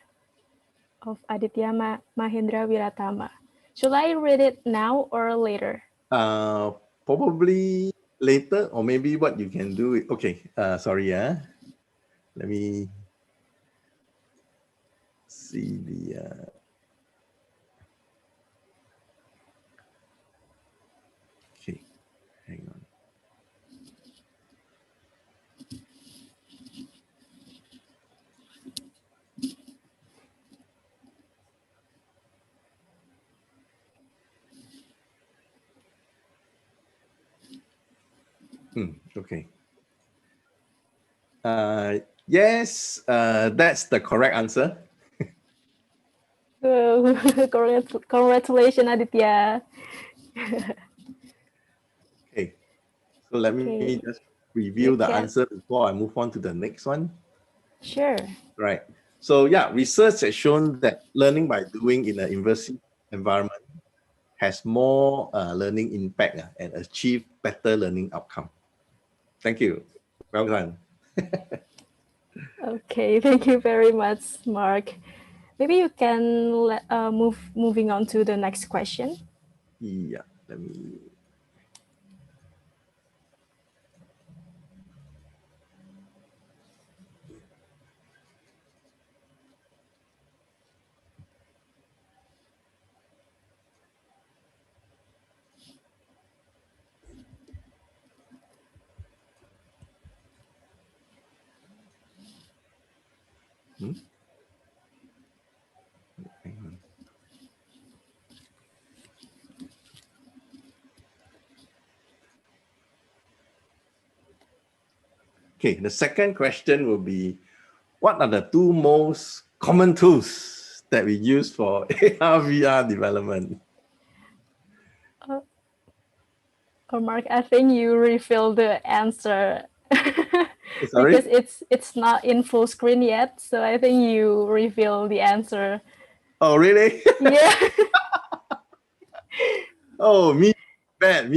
of Aditya Mahendra Wiratama. Should I read it now or later? Probably later, or maybe what you can do. Okay, sorry, let me see the. Okay, hang on. Okay. Yes, that's the correct answer. Oh, congratulations, Aditya. Okay, so let me Okay. just review You the can- answer before I move on to the next one. Sure. Right. So yeah, research has shown that learning by doing in an immersive environment has more learning impact and achieve better learning outcome. Thank you. Well done. Okay, thank you very much, Mark. Maybe you can moving on to the next question. Yeah, let me. Hang on. Okay, the second question will be, what are the two most common tools that we use for AR, VR development? Mark, I think you revealed the answer Sorry? because it's not in full screen yet. So I think you reveal the answer. Oh, really? Yeah. Oh, me bad.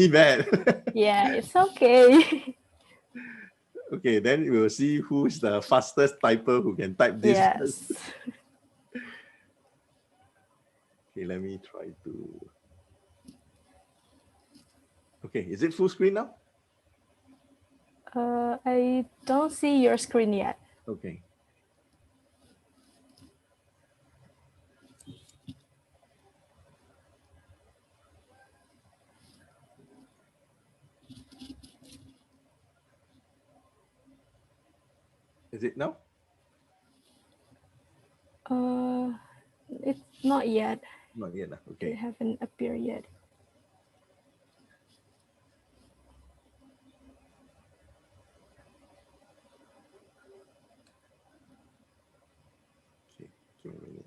Yeah, it's okay. Okay, then we'll see who's the fastest typer who can type this. Yes. Okay, let me try to. Okay, is it full screen now? I don't see your screen yet. Okay. Is it now? It's not yet. Not yet. It Okay. haven't appeared yet. Okay, give me a minute.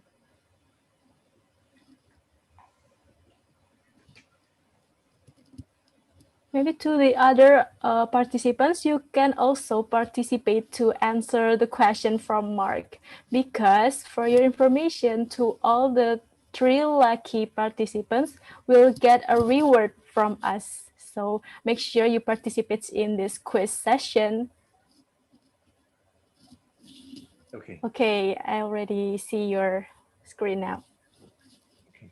Maybe to the other participants, you can also participate to answer the question from Mark. Because for your information, to all the 3 lucky participants will get a reward from us. So make sure you participate in this quiz session. Okay. Okay, I already see your screen now. Okay.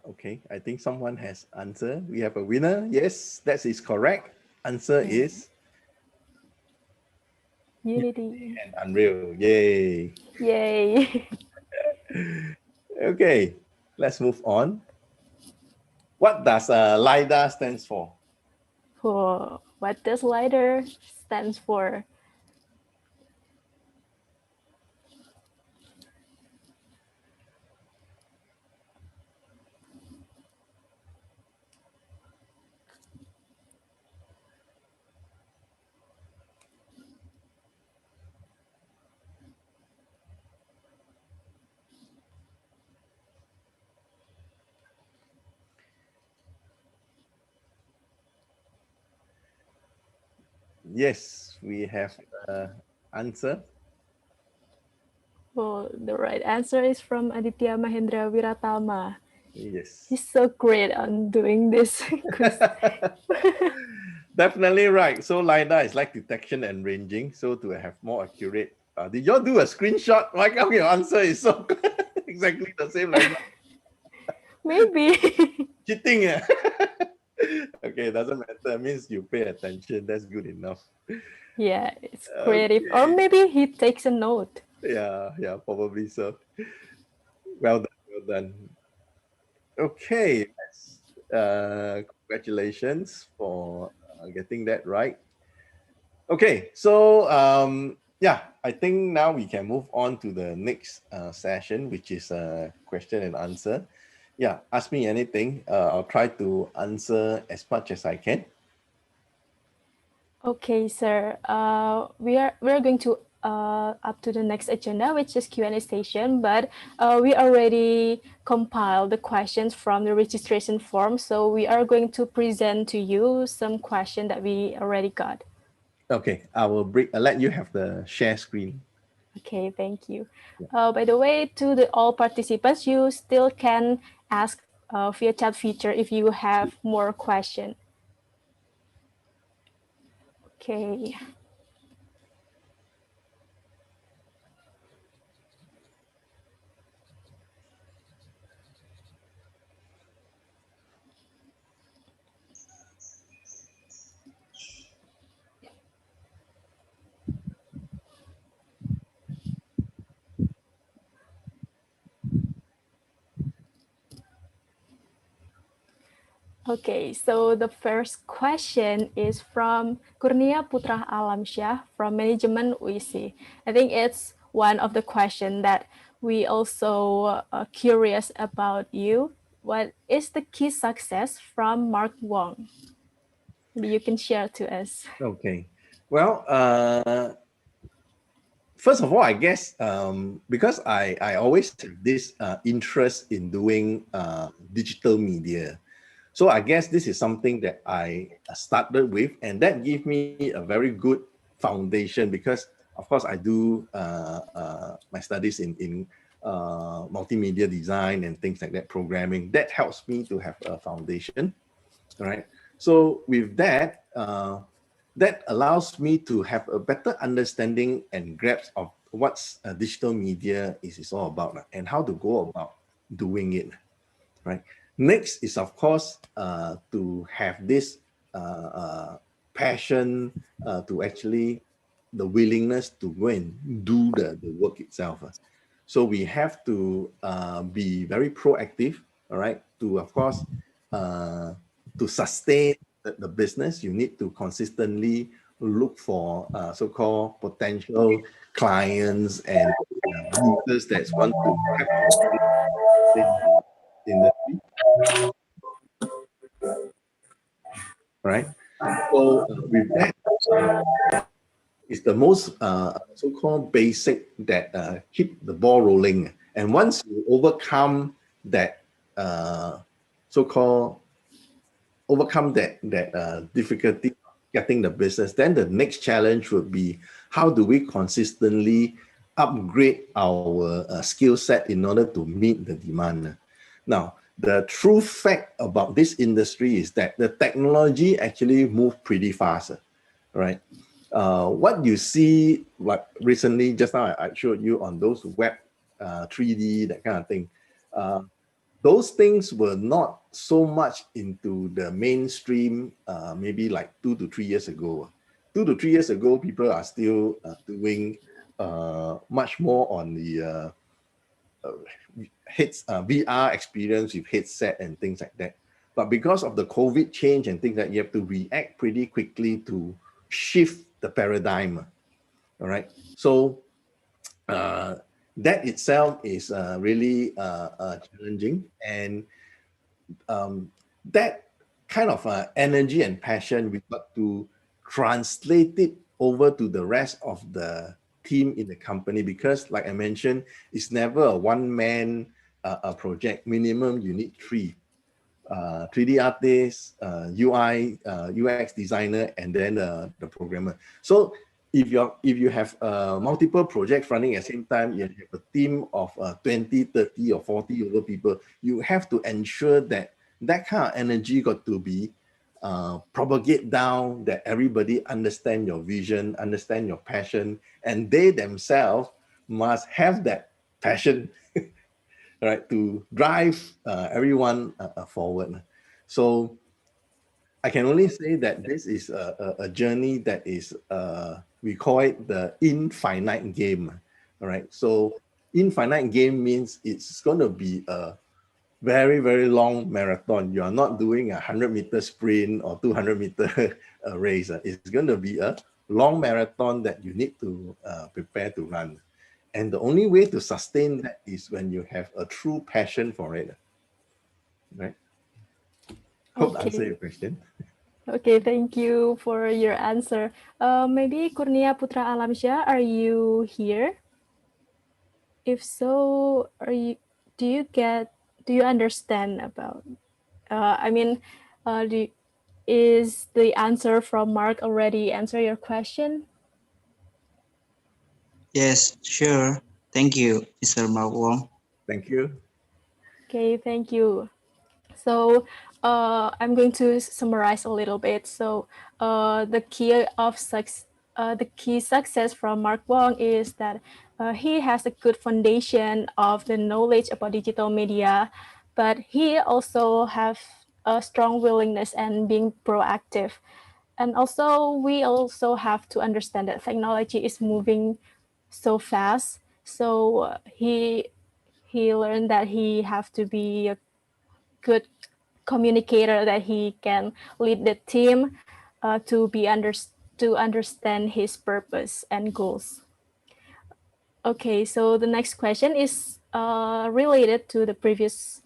Okay. I think someone has answered. We have a winner. Yes, that is correct. Answer is Unity. and Unreal. Yay. Yay. Okay, let's move on. What does LiDAR stands for? What does LiDAR stands for? Yes, we have answer. Well, the right answer is from Aditya Mahendra Wiratama. Yes. He's so great on doing this quiz. Definitely right. So LiDAR is like detection and ranging. So to have more accurate, did y'all do a screenshot? Why come your answer is so exactly the same like mine? Maybe. Cheating? Yeah. Okay, doesn't matter. It means you pay attention. That's good enough. Yeah, it's creative. Or Okay. maybe he takes a note. Yeah, probably so. Well done, well done. Okay, congratulations for getting that right. Okay, so yeah, I think now we can move on to the next session, which is question and answer. Yeah, ask me anything. I'll try to answer as much as I can. Okay, sir. We are going to up to the next agenda, which is Q&A session. But we already compiled the questions from the registration form, so we are going to present to you some question that we already got. Okay, I will let you have the share screen. Okay, thank you. By the way, to the all participants, you still can ask via chat feature if you have more question. Okay. Okay, so the first question is from Kurnia Putra Alamsyah from Management UIC. I think it's one of the questions that we also curious about you. What is the key success from Mark Wong? Maybe you can share to us. Okay, well, first of all, I guess because I always have this interest in doing digital media. So I guess this is something that I started with, and that gave me a very good foundation because, of course, I do my studies in multimedia design and things like that, programming. That helps me to have a foundation, right? So with that, that allows me to have a better understanding and grasp of what's digital media is all about and how to go about doing it, right? Next is, of course, to have this passion to actually the willingness to go and do the work itself. So we have to be very proactive, all right? To, of course, to sustain the business, you need to consistently look for so-called potential clients and users that want to have this industry, right? So with that, is the most so-called basic that keep the ball rolling. And once you overcome that so-called overcome that difficulty getting the business, then the next challenge would be how do we consistently upgrade our skill set in order to meet the demand. Now, the true fact about this industry is that the technology actually moves pretty fast, right? What you see, like recently, just now I showed you on those web 3D, that kind of thing. Those things were not so much into the mainstream maybe like 2 to 3 years ago. 2 to 3 years ago, people are still doing much more on the VR experience with headset and things like that. But because of the COVID change and things like you have to react pretty quickly to shift the paradigm. All right. So that itself is really challenging. And that kind of energy and passion, we got to translate it over to the rest of the team in the company because, like I mentioned, it's never a one-man project. Minimum, you need three. 3D artist, UI, UX designer, and then the programmer. So if you have multiple projects running at the same time, you have a team of 20, 30 or 40 over people, you have to ensure that that kind of energy got to be propagate down, that everybody understand your vision, understand your passion, and they themselves must have that passion, right, to drive everyone forward. So I can only say that this is a journey that is, we call it the infinite game, all right? So infinite game means it's going to be a very, very long marathon. You are not doing a 100-meter sprint or 200-meter race. It's going to be a long marathon that you need to prepare to run. And the only way to sustain that is when you have a true passion for it, right? Hope I answered your question. Okay, thank you for your answer. Maybe Kurnia Putra Alamsyah, are you here? If so, do you understand about, is the answer from Mark already answer your question? Yes, sure. Thank you, Mr. Mark Wong. Thank you. Okay, thank you. So I'm going to summarize a little bit. So the key success from Mark Wong is that he has a good foundation of the knowledge about digital media, but he also have a strong willingness and being proactive. And also, we also have to understand that technology is moving so fast. So he learned that he have to be a good communicator, that he can lead the team to understand his purpose and goals. Okay, so the next question is related to the previous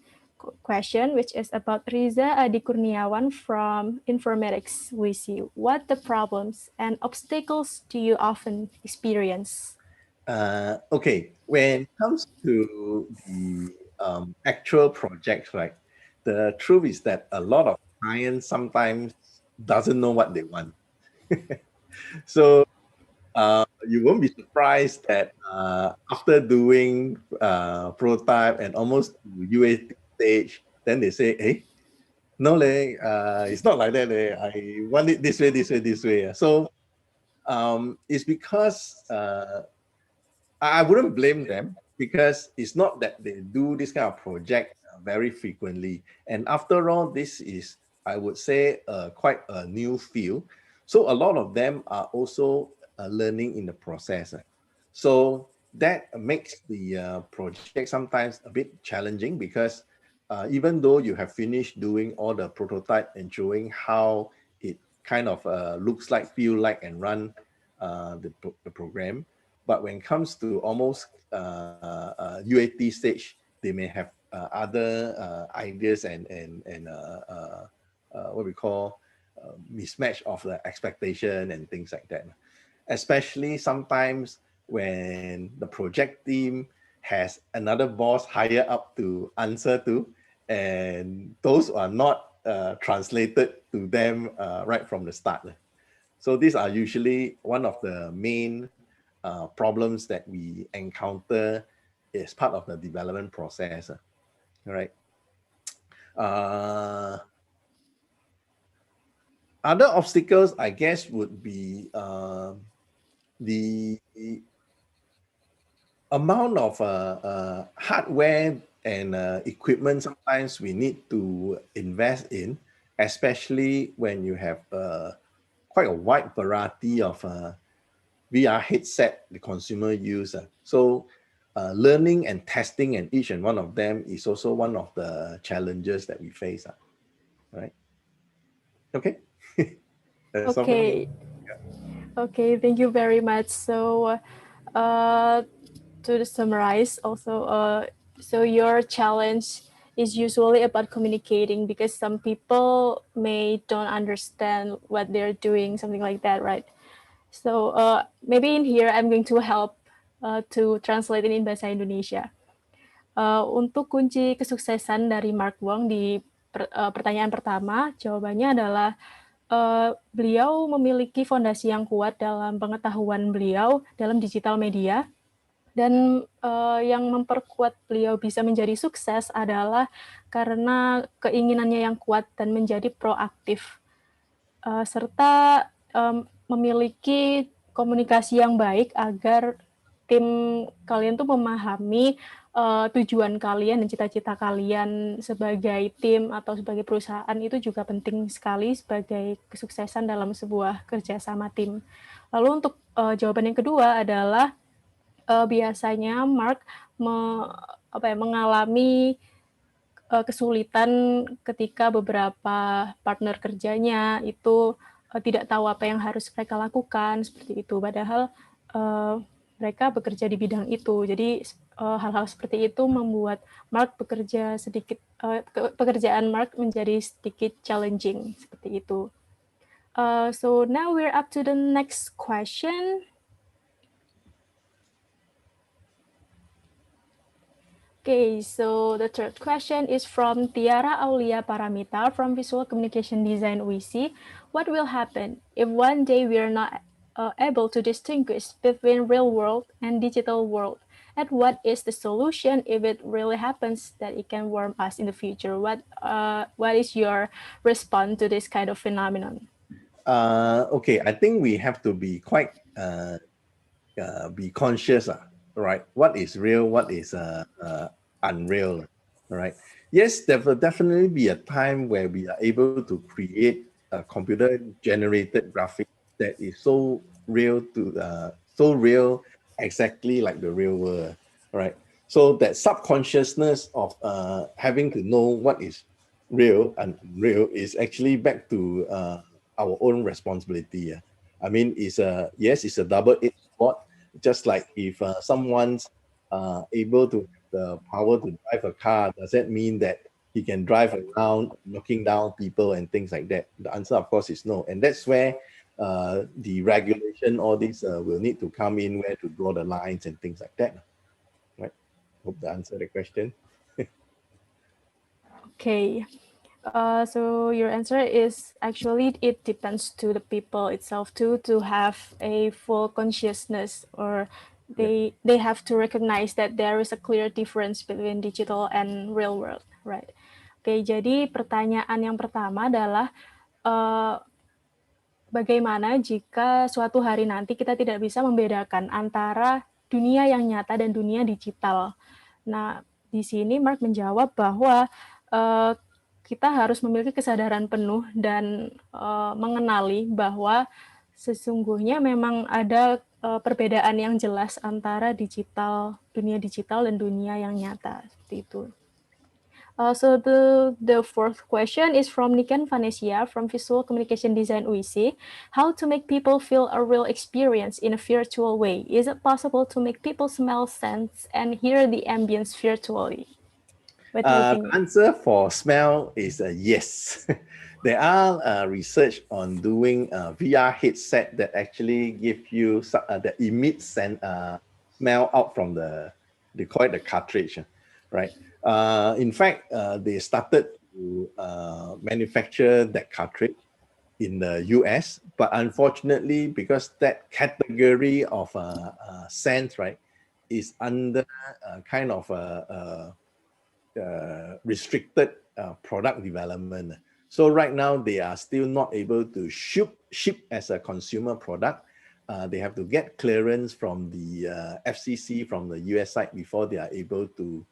question, which is about Riza Adi Kurniawan from Informatics WC. What the problems and obstacles do you often experience? Okay, when it comes to the actual projects, right, the truth is that a lot of clients sometimes doesn't know what they want. So you won't be surprised that after doing prototype and almost UAT stage, then they say, hey, no, it's not like that. I want it this way, this way, this way. So it's because I wouldn't blame them, because it's not that they do this kind of project very frequently. And after all, this is, I would say, quite a new field. So a lot of them are also learning in the process. So that makes the project sometimes a bit challenging, because even though you have finished doing all the prototype and showing how it kind of looks like, feel like, and run the program, but when it comes to almost UAT stage, they may have other ideas and what we call mismatch of the expectation and things like that. Especially sometimes when the project team has another boss higher up to answer to, and those are not translated to them right from the start. So these are usually one of the main problems that we encounter as part of the development process. All right. Other obstacles, I guess, would be the amount of hardware and equipment sometimes we need to invest in, especially when you have quite a wide variety of VR headset the consumer use. So learning and testing and each and one of them is also one of the challenges that we face. Right? Okay. Okay. Okay, thank you very much. So to summarize also, so your challenge is usually about communicating, because some people may don't understand what they're doing, something like that, right? So maybe in here I'm going to help to translate in bahasa Indonesia. Untuk kunci kesuksesan dari Mark Wong di pertanyaan pertama, jawabannya adalah beliau memiliki fondasi yang kuat dalam pengetahuan beliau dalam digital media. Dan yang memperkuat beliau bisa menjadi sukses adalah karena keinginannya yang kuat dan menjadi proaktif, serta memiliki komunikasi yang baik agar tim kalian tuh memahami tujuan kalian dan cita-cita kalian sebagai tim atau sebagai perusahaan itu juga penting sekali sebagai kesuksesan dalam sebuah kerjasama tim. Lalu untuk jawaban yang kedua adalah biasanya Mark mengalami kesulitan ketika beberapa partner kerjanya itu tidak tahu apa yang harus mereka lakukan seperti itu. Padahal mereka bekerja di bidang itu. Jadi hal-hal seperti itu membuat Mark pekerjaan Mark menjadi sedikit challenging seperti itu. So now we're up to the next question. Okay, so the third question is from Tiara Aulia Paramita from Visual Communication Design UISI. What will happen if one day we are not able to distinguish between real world and digital world? And what is the solution if it really happens that it can harm us in the future? What is your response to this kind of phenomenon? Okay, I think we have to be quite be conscious, right? What is real, what is unreal, right? Yes, there will definitely be a time where we are able to create a computer-generated graphic that is so real exactly like the real world, right? So that subconsciousness of having to know what is real and unreal is actually back to our own responsibility. I mean, it's a double-edged sword. Just like if someone's able to have the power to drive a car, does that mean that he can drive around knocking down people and things like that? The answer, of course, is no. And that's where the regulation, all this will need to come in, where to draw the lines and things like that. Right? Hope that answered the question. Okay. So your answer is actually it depends to the people itself too to have a full consciousness, or they have to recognize that there is a clear difference between digital and real world, right? Oke, jadi pertanyaan yang pertama adalah bagaimana jika suatu hari nanti kita tidak bisa membedakan antara dunia yang nyata dan dunia digital? Nah, di sini Mark menjawab bahwa kita harus memiliki kesadaran penuh dan mengenali bahwa sesungguhnya memang ada perbedaan yang jelas antara dunia digital dan dunia yang nyata, seperti itu. So the fourth question is from Niken Vanesia from Visual Communication Design UISI. How to make people feel a real experience in a virtual way? Is it possible to make people smell, sense, and hear the ambience virtually? What do you think? The answer for smell is yes. There are research on doing a VR headset that actually give you that emits smell out from they call it the cartridge, right? In fact, they started to manufacture that cartridge in the US, but unfortunately, because that category of scent, right, is under kind of restricted product development. So right now they are still not able to ship as a consumer product. They have to get clearance from the FCC from the US side before they are able to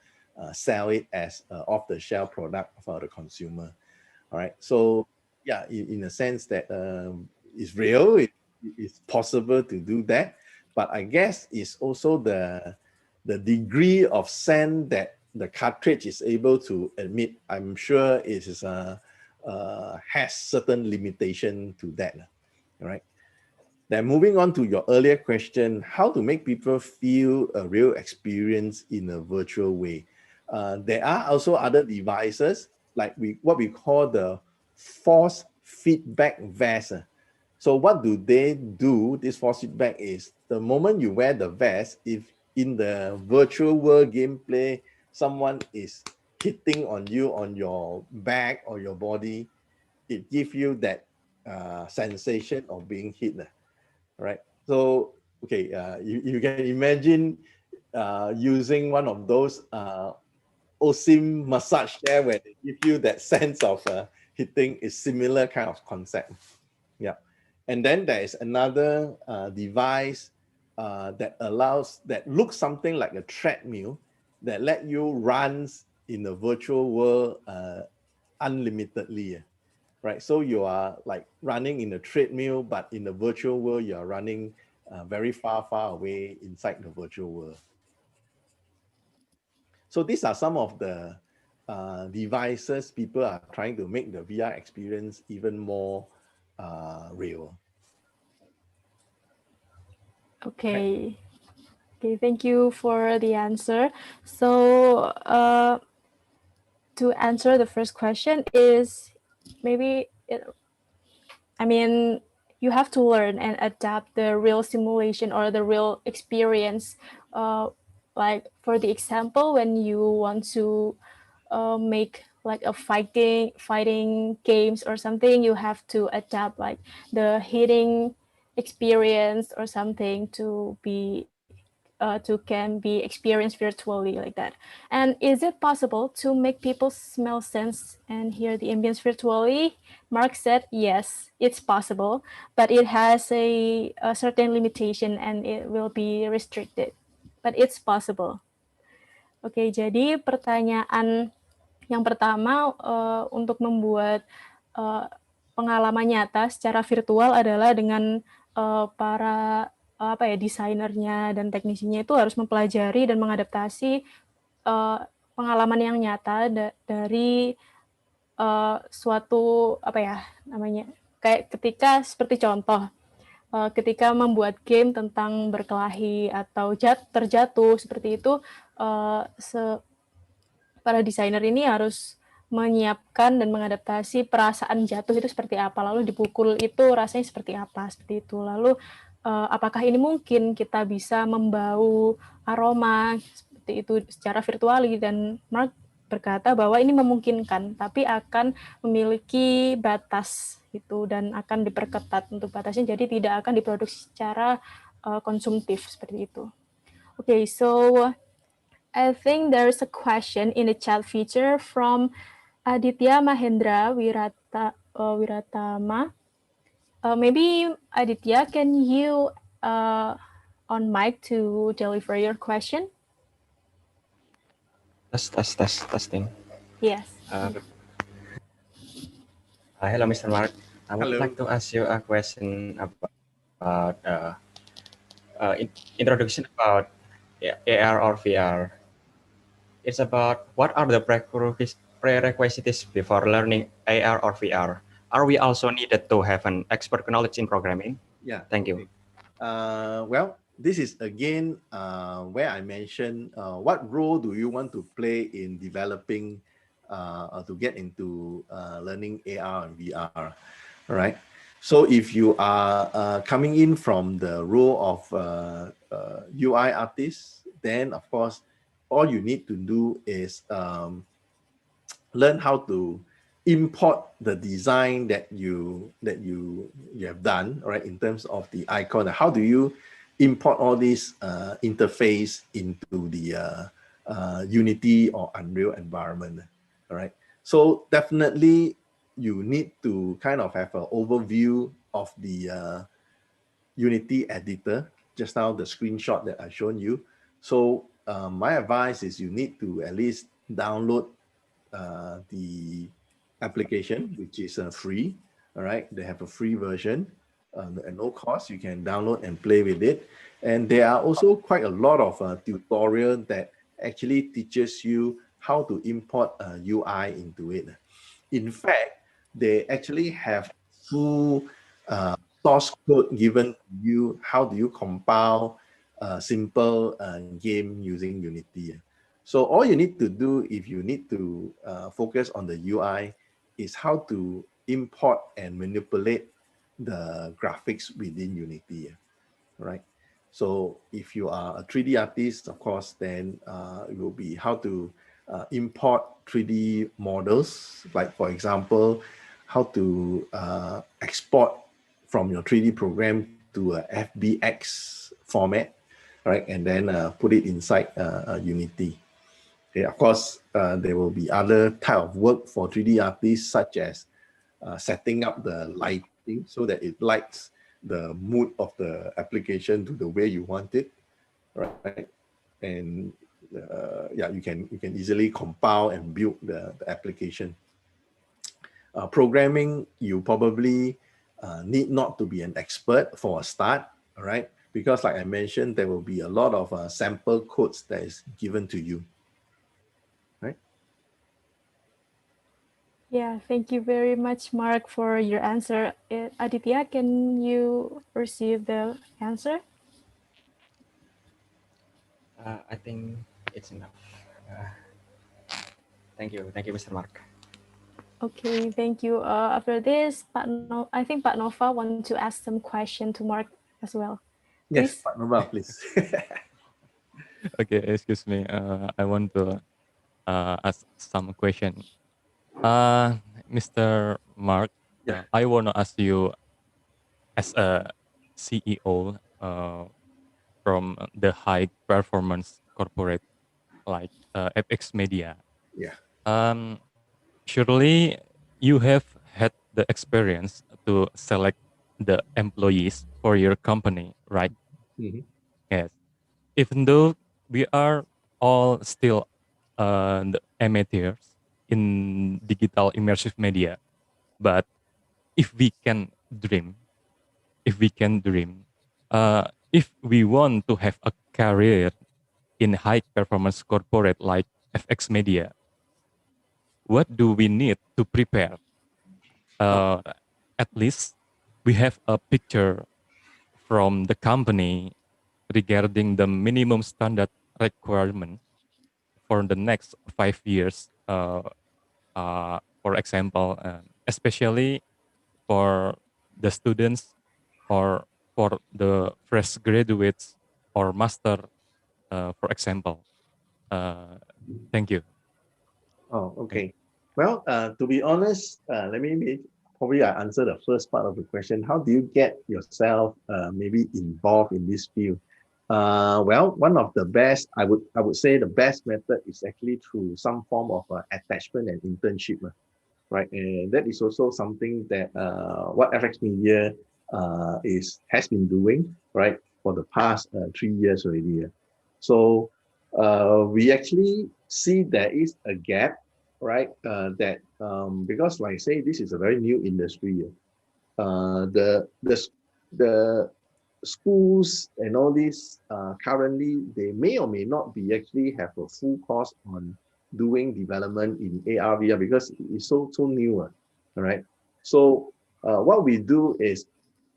sell it as off-the-shelf product for the consumer. All right. So yeah, in a sense that it's real. It's possible to do that, but I guess it's also the degree of scent that the cartridge is able to emit. I'm sure it is has certain limitation to that. All right. Then moving on to your earlier question, how to make people feel a real experience in a virtual way. There are also other devices like what we call the force feedback vest. So what do they do? This force feedback is the moment you wear the vest, if in the virtual world gameplay, someone is hitting on you on your back or your body, it gives you that sensation of being hit, right? So, okay, you can imagine using one of those OSIM massage chair where they give you that sense of hitting is similar kind of concept. Yeah. And then there is another device that looks something like a treadmill that let you run in the virtual world unlimitedly, right? So you are like running in a treadmill, but in the virtual world, you are running very far away inside the virtual world. So these are some of the devices people are trying to make the VR experience even more real. Okay. Okay, thank you for the answer. So to answer the first question is maybe I mean, you have to learn and adapt the real simulation or the real experience. Like for the example, when you want to make like a fighting games or something, you have to adapt like the hitting experience or something to be to can be experienced virtually like that. And is it possible to make people smell, sense, and hear the ambience virtually? Mark said yes, it's possible, but it has a certain limitation and it will be restricted. But it's possible. Oke, jadi pertanyaan yang pertama untuk membuat pengalaman nyata secara virtual adalah dengan para apa ya desainernya dan teknisinya itu harus mempelajari dan mengadaptasi pengalaman yang nyata dari suatu apa ya namanya kayak ketika seperti contoh ketika membuat game tentang berkelahi atau terjatuh seperti itu para desainer ini harus menyiapkan dan mengadaptasi perasaan jatuh itu seperti apa, lalu dipukul itu rasanya seperti apa, seperti itu. Lalu apakah ini mungkin kita bisa membau aroma seperti itu secara virtual, dan Mark berkata bahwa ini memungkinkan, tapi akan memiliki batas itu dan akan diperketat untuk batasnya, jadi tidak akan diproduksi secara konsumtif seperti itu. Okay, so I think there's a question in the chat feature from Aditya Mahendra Wiratama. Maybe Aditya, can you on mic to deliver your question? Testing. Yes. Hello, Mr. Mark. I would Hello. like to ask you a question about introduction about AR or VR. It's about what are the prerequisites before learning AR or VR? Are we also needed to have an expert knowledge in programming? Yeah. Thank you. Well, this is again where I mentioned what role do you want to play in developing to get into learning AR and VR, right? So if you are coming in from the role of UI artist, then of course all you need to do is learn how to import the design that you have done, right? In terms of the icon, how do you import all these interface into the Unity or Unreal environment, all right? So definitely you need to kind of have an overview of the Unity editor. Just now the screenshot that I've shown you. So my advice is you need to at least download the application, which is free. All right, they have a free version at no cost. You can download and play with it. And there are also quite a lot of tutorial that actually teaches you how to import UI into it. In fact, they actually have full source code given to you. How do you compile a simple game using Unity? So all you need to do if you need to focus on the UI is how to import and manipulate the graphics within Unity, right? So if you are a 3D artist, of course, then it will be how to import 3D models. Like for example, how to export from your 3D program to a FBX format, right? And then put it inside Unity. Okay, of course, there will be other type of work for 3D artists, such as setting up the lighting so that it lights the mood of the application to the way you want it, right? And yeah, you can easily compile and build the application. Programming, you probably need not to be an expert for a start, all right? Because like I mentioned, there will be a lot of sample codes that is given to you, right? Yeah, thank you very much, Mark, for your answer. Aditya, can you receive the answer? I think it's enough. Thank you, Mr. Mark. Okay, thank you. After this, I think Pak Nova want to ask some question to Mark as well. Yes, Please. Pak Nova, please. Okay, excuse me. I want to ask some question. Mr. Mark, Yeah. I want to ask you as a CEO from the high performance corporate like FX Media. Yeah. Surely you have had the experience to select the employees for your company, right? Mhm. Yes. Even though we are all still the amateurs in digital immersive media, but if we can dream, if we can dream, if we want to have a career in high performance corporate like FX Media, what do we need to prepare? Uh, at least we have a picture from the company regarding the minimum standard requirement for the next 5 years. For example, especially for the students or for the fresh graduates or master, for example. Thank you. Oh, okay. Well, to be honest, let me probably I answer the first part of the question. How do you get yourself maybe involved in this field? Well, one of the best, I would say the best method is actually through some form of attachment and internship, right? And that is also something that what FX Media has been doing, right, for the past 3 years already. So we actually see there is a gap, right? That because like I say, this is a very new industry. The schools and all these currently they may or may not be actually have a full course on doing development in AR VR because it's so new. All right. So what we do is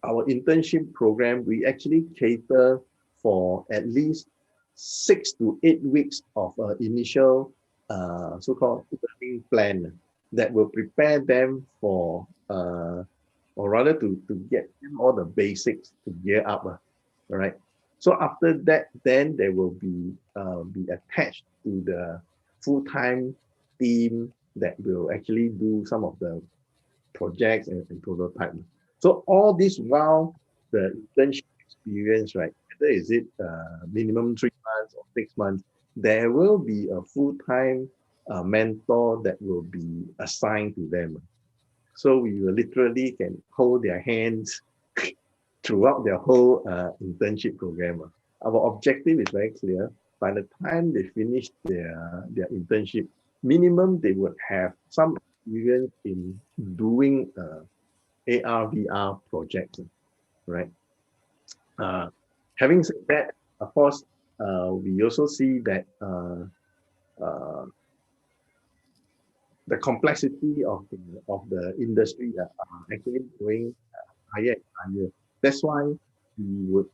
our internship program, we actually cater for at least 6 to 8 weeks of initial so-called learning plan that will prepare them for or rather to get them all the basics to gear up. All right. So after that, then they will be attached to the full-time team that will actually do some of the projects and prototype. So all this while the internship experience, right? Whether is it minimum 3 months or 6 months, there will be a full-time mentor that will be assigned to them. So we will literally can hold their hands throughout their whole internship program. Our objective is very clear. By the time they finish their internship, minimum they would have some experience in doing AR, VR projects, right? Having said that, of course, we also see that uh, the complexity of the industry that are actually going higher and higher. That's why we would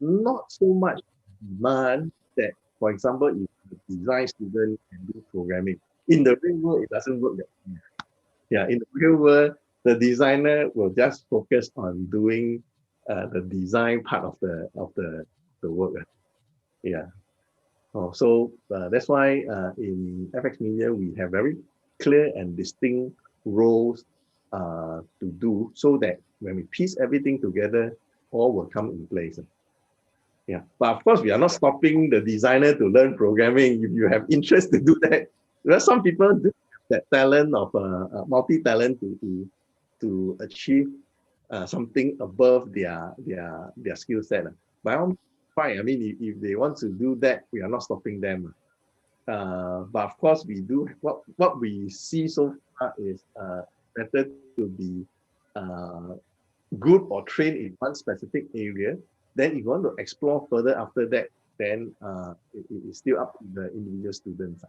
not so much demand that, for example, if a design student can do programming. In the real world, it doesn't work that way. Yeah, in the real world, the designer will just focus on doing the design part of the work. Yeah. Oh, so that's why in FX Media we have very clear and distinct roles to do, so that when we piece everything together, all will come in place. Yeah, but of course, we are not stopping the designer to learn programming. If you have interest to do that, there are some people do have that talent of multi-talent to achieve something above their skill set. By all means, fine. I mean, if they want to do that, we are not stopping them. But of course, we do what we see so far is better to be good or trained in one specific area. Then if you want to explore further after that, then it's still up to the individual students.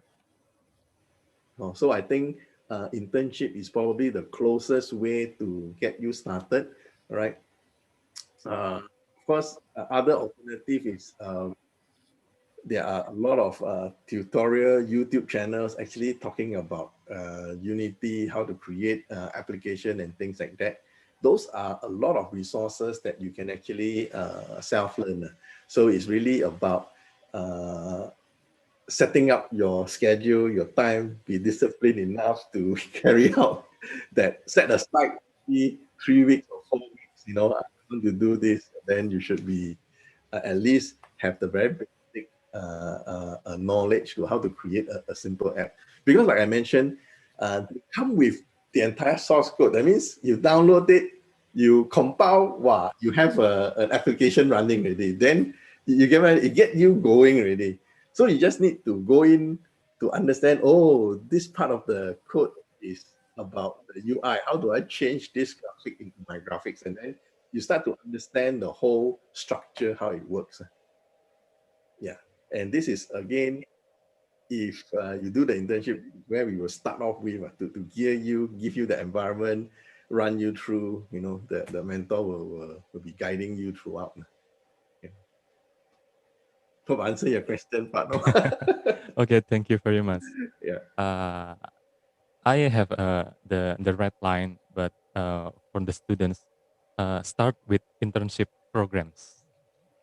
So I think internship is probably the closest way to get you started, right? Of course, other alternative is there are a lot of tutorial YouTube channels actually talking about Unity, how to create application and things like that. Those are a lot of resources that you can actually self-learn. So it's really about setting up your schedule, your time, be disciplined enough to carry out that, set aside 3 weeks or 4 weeks, I want to do this, then you should be at least have the very basic knowledge to how to create a simple app. Because like I mentioned, they come with the entire source code. That means you download it, you compile, wow, you have an application running already. Then it get you going already. So you just need to go in to understand, oh, this part of the code is about the UI. How do I change this graphic into my graphics? And then you start to understand the whole structure, how it works. Yeah. And this is, again, if you do the internship, where we will start off with to give you the environment, run you through, the mentor will be guiding you throughout. Yeah. Hope I answer your question, partner. Okay, thank you very much. Yeah. I have the red line, but for the students, start with internship programs.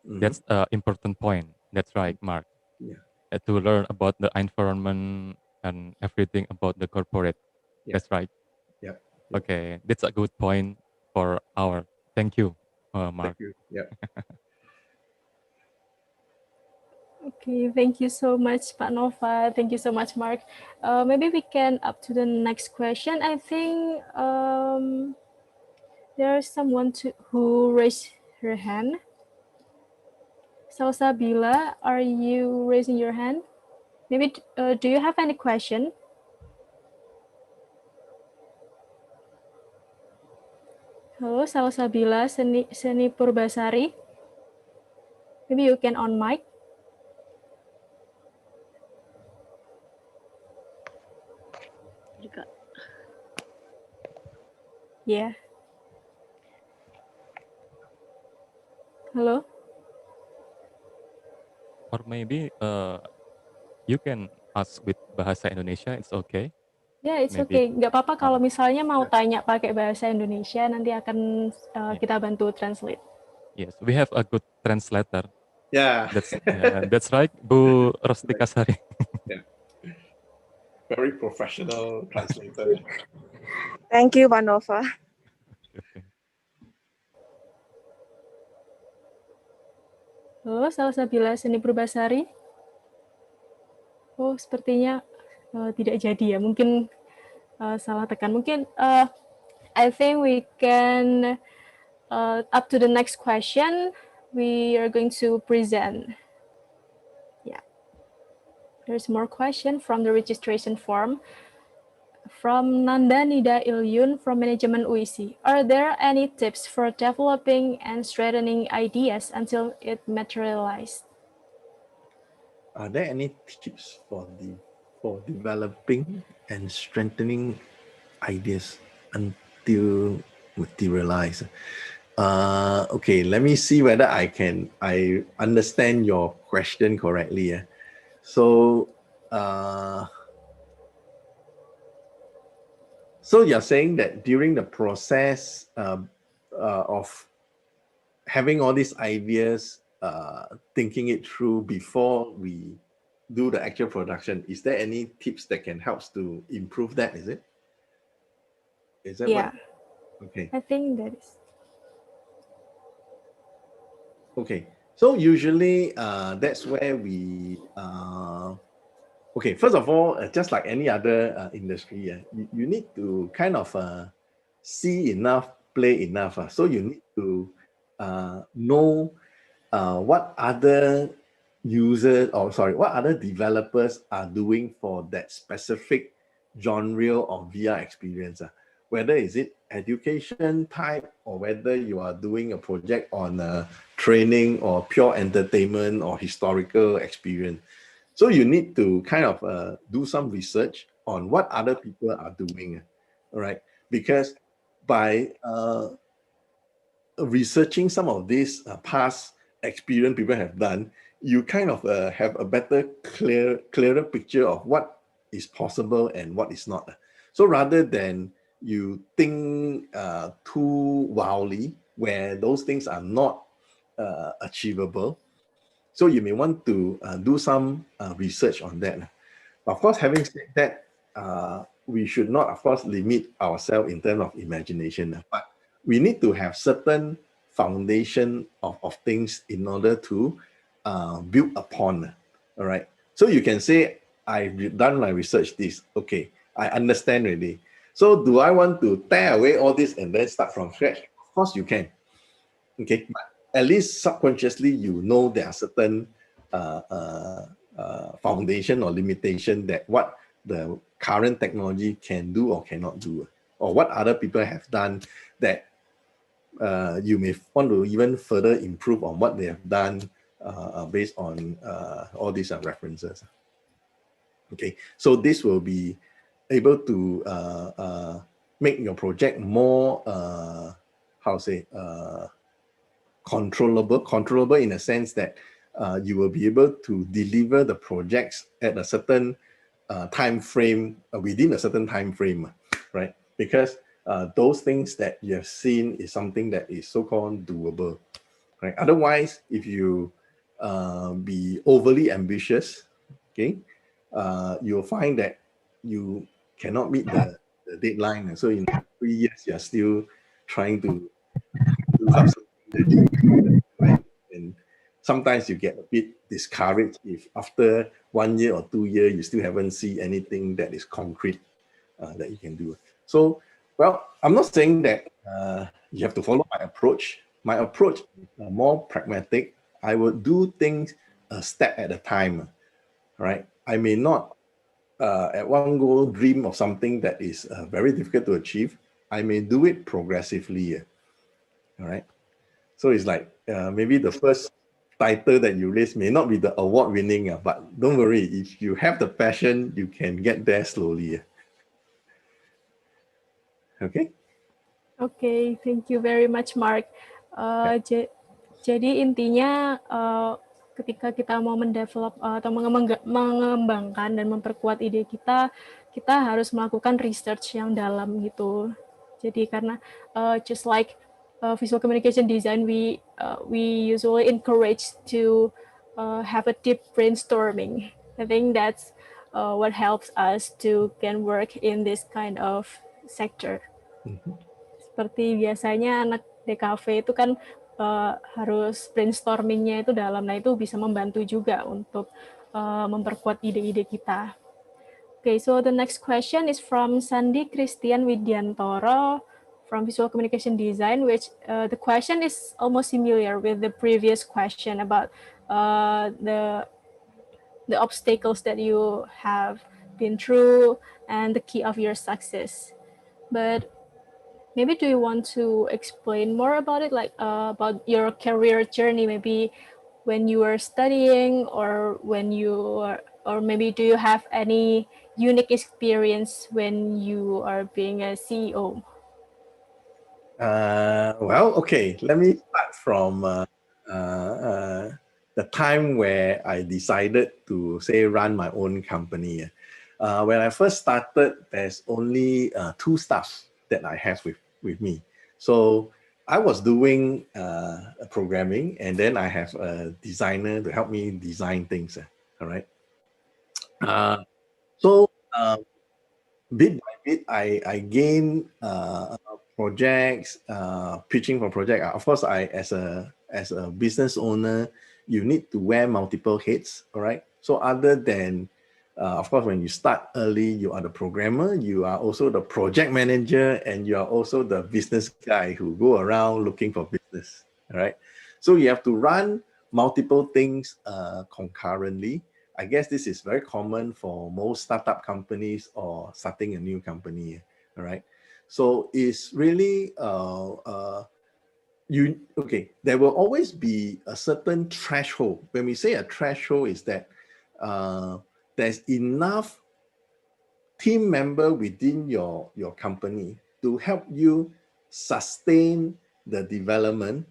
That's an important point. That's right, Mark. Yeah. To learn about the environment and everything about the corporate. Yeah. That's right. Yeah. Okay, that's a good point for our. Thank you, Mark. Thank you. Yeah. Okay, thank you so much, Pak Nova. Thank you so much, Mark. Maybe we can up to the next question. I think there's someone who raised her hand. Salsabila, are you raising your hand? Maybe do you have any question? Halo, Salsabila, Seni Purbasari. Maybe you can on mic. Yeah. Hello. Or maybe you can ask with bahasa Indonesia. It's okay. Ya, yeah, it's Maybe. okay. Nggak apa-apa kalau misalnya mau tanya pakai bahasa Indonesia, nanti akan kita bantu translate. Yes, we have a good translator. Yeah. That's right, Bu Rustika Sari. Yeah. Very professional translator. Thank you, Pak Nova. Halo, Salsabila Seni Purbasari. Oh, sepertinya tidak jadi ya. Mungkin salah tekan. Mungkin I think we can up to the next question. We are going to present. Yeah. There's more question from the registration form. From Nanda Nida Ilyun from Management UIC. Are there any tips for developing and strengthening ideas until it materialized? Are there any tips for developing and strengthening ideas until materialize? Okay, let me see whether I understand your question correctly. So you're saying that during the process of having all these ideas, thinking it through before we do the actual production, is there any tips that can help to improve that? Is it? Is that Yeah. Okay. I think that is. Okay. So usually that's where we okay, first of all, just like any other industry, you need to kind of see enough, play enough. So you need to know what other users, or sorry, what other developers are doing for that specific genre of VR experience. Whether is it education type, or whether you are doing a project on training or pure entertainment or historical experience. So you need to kind of do some research on what other people are doing, all right? Because by researching some of these past experience people have done, you kind of have a better, clearer picture of what is possible and what is not. So rather than you think too wildly, where those things are not achievable, so you may want to do some research on that. Of course, having said that, we should not, of course, limit ourselves in terms of imagination, but we need to have certain foundation of things in order to build upon. All right. So you can say, I've done my research this. Okay, I understand already. So do I want to tear away all this and then start from scratch? Of course you can. Okay, but at least subconsciously you know there are certain foundation or limitation that what the current technology can do or cannot do, or what other people have done that you may want to even further improve on what they have done based on all these references. Okay, so this will be able to make your project more how to say controllable in a sense that you will be able to deliver the projects at a certain time frame, within a certain time frame, right? Because those things that you have seen is something that is so-called doable, right? Otherwise, if you be overly ambitious, okay, you'll find that you cannot meet the deadline. So in 3 years, you're still trying to do something that you, right? And sometimes you get a bit discouraged if after 1 year or 2 years, you still haven't seen anything that is concrete that you can do. So, well, I'm not saying that you have to follow my approach. My approach is more pragmatic. I would do things a step at a time, right? I may not at one go dream of something that is very difficult to achieve. I may do it progressively, all right? So it's like maybe the first title that you raise may not be the award winning, but don't worry, if you have the passion, you can get there slowly. Okay. Okay, thank you very much, Mark. Jadi intinya ketika kita mau mendevelop atau mengembangkan dan memperkuat ide kita, kita harus melakukan research yang dalam gitu. Jadi karena just like visual communication design, we usually encourage to have a deep brainstorming. I think that's what helps us to can work in this kind of sector. Seperti biasanya anak DKV itu kan harus brainstormingnya itu dalam, nah itu bisa membantu juga untuk memperkuat ide-ide kita. Okay, so the next question is from Sandi Christian Widyantoro from Visual Communication Design, which the question is almost similar with the previous question about the obstacles that you have been through and the key of your success. But maybe do you want to explain more about it, like about your career journey, maybe when you were studying or when you are, or maybe do you have any unique experience when you are being a CEO? Well, okay, let me start from the time where I decided to say run my own company. When I first started, there's only two staff that I have with me. So I was doing programming, and then I have a designer to help me design things. All right. So bit by bit, I gain projects, pitching for project. Of course, I as a business owner, you need to wear multiple hats. All right. So other than of course, when you start early, you are the programmer, you are also the project manager, and you are also the business guy who go around looking for business. All right. So you have to run multiple things concurrently. I guess this is very common for most startup companies or starting a new company. All right. So it's really there will always be a certain threshold. When we say a threshold, is that there's enough team member within your company to help you sustain the development,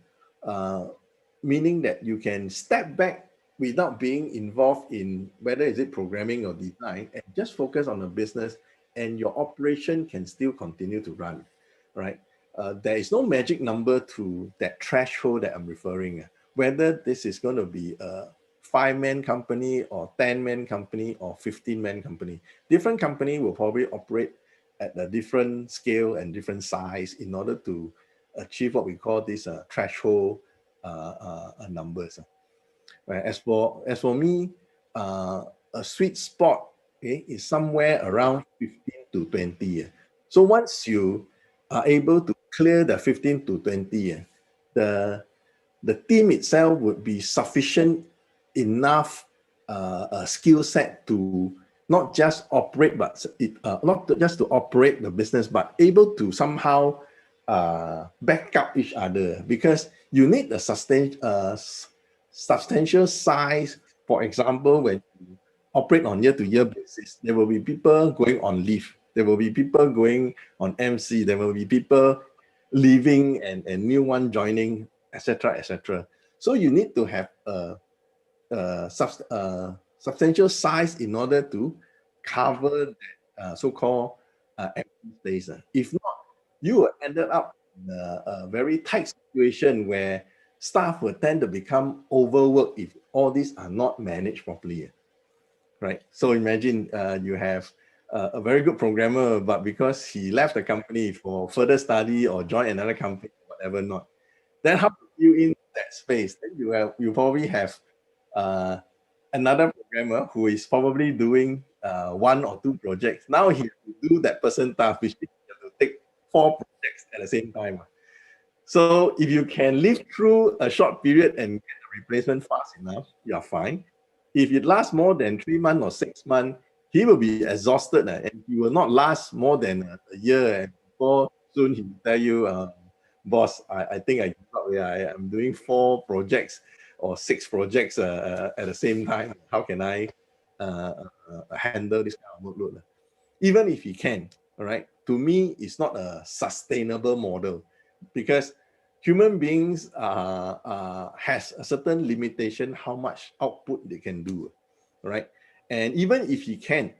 meaning that you can step back without being involved in whether is it programming or design, and just focus on the business, and your operation can still continue to run, right? There is no magic number to that threshold that I'm referring. Whether this is going to be a 5-man company or 10-man company or 15-man company, different company will probably operate at a different scale and different size in order to achieve what we call this threshold numbers. As for me, a sweet spot, okay, is somewhere around 15 to 20. So once you are able to clear the 15 to 20, the team itself would be sufficient enough skill set to not just operate, but not just to operate the business, but able to somehow back up each other, because you need a substantial size. For example, when you operate on year-to-year basis, there will be people going on leave. There will be people going on MC. There will be people leaving and new one joining, etc., etc. So you need to have a substantial size in order to cover that so-called empty space. If not, you will end up in a very tight situation where staff will tend to become overworked if all these are not managed properly, right? So imagine you have a very good programmer, but because he left the company for further study or join another company, whatever not, then how put you in that space? Then you probably have another programmer who is probably doing 1 or 2 projects. Now he has to do that person task, which means he has to take 4 projects at the same time. So if you can live through a short period and get the replacement fast enough, you are fine. If it lasts more than 3 months or 6 months, he will be exhausted and he will not last more than a year. And before soon he will tell you, boss, I think I give up. Yeah, I'm doing 4 projects or 6 projects at the same time. How can I handle this kind of workload? Even if he can, all right, to me, it's not a sustainable model, because human beings has a certain limitation how much output they can do, right? And even if he can,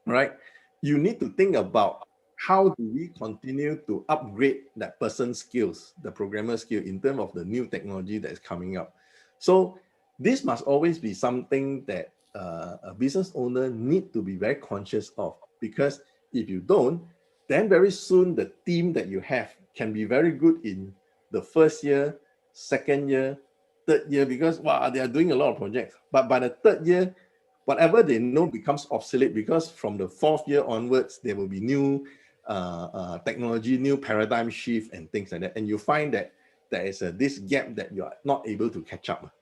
right, you need to think about how do we continue to upgrade that person's skills, the programmer skill, in terms of the new technology that is coming up. So this must always be something that a business owner need to be very conscious of, because if you don't, then very soon the team that you have can be very good in the first year, second year, third year, because wow, they are doing a lot of projects. But by the third year, whatever they know becomes obsolete, because from the 4th year onwards, there will be new technology, new paradigm shift and things like that. And you find that there is this gap that you are not able to catch up.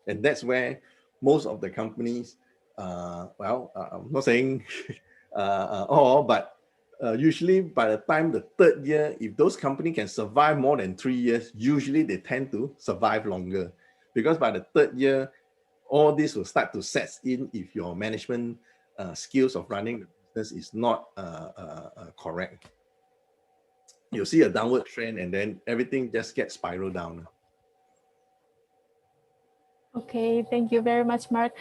And that's where most of the companies, I'm not saying all, but usually by the time the 3rd year, if those companies can survive more than 3 years, usually they tend to survive longer. Because by the 3rd year, all this will start to set in if your management skills of running the business is not correct. You'll see a downward trend and then everything just gets spiral down. Oke, thank you very much, Mark.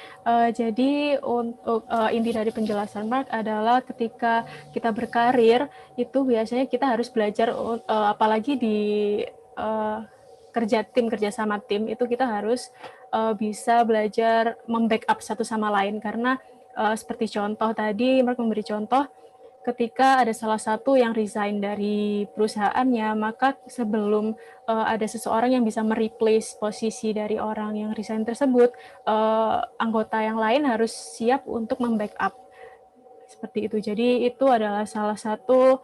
Jadi untuk inti dari penjelasan Mark adalah ketika kita berkarir itu biasanya kita harus belajar, apalagi di kerja sama tim itu kita harus bisa belajar membackup satu sama lain, karena seperti contoh tadi Mark memberi contoh ketika ada salah satu yang resign dari perusahaannya, maka sebelum ada seseorang yang bisa mereplace posisi dari orang yang resign tersebut, anggota yang lain harus siap untuk membackup. Seperti itu. Jadi itu adalah salah satu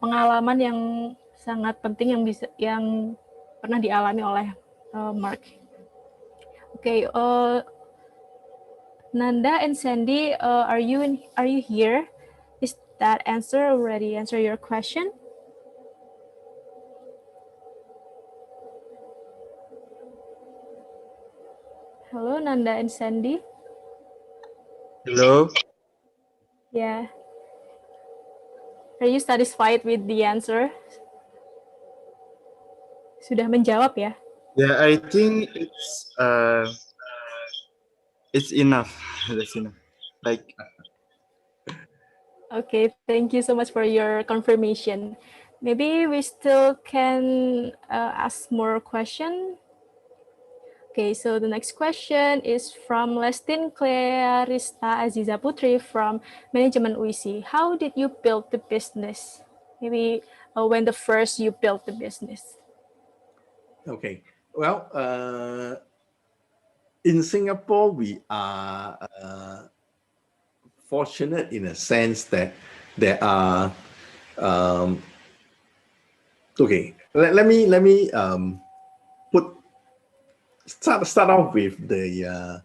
pengalaman yang sangat penting yang pernah dialami oleh Mark. Okay, Nanda and Sandy, are you here? Is that already answer your question? Hello, Nanda and Sandy. Hello. Yeah. Are you satisfied with the answer? Sudah menjawab ya? Yeah, I think it's enough. That's enough. Like, Okay, thank you so much for your confirmation. Maybe we still can ask more question. Okay, so the next question is from Lestin Clarista Aziza Putri from Management UIC. How did you build the business? Maybe when the first you built the business. Okay. Well, in Singapore, we are fortunate in a sense that there are okay. Let me start off with the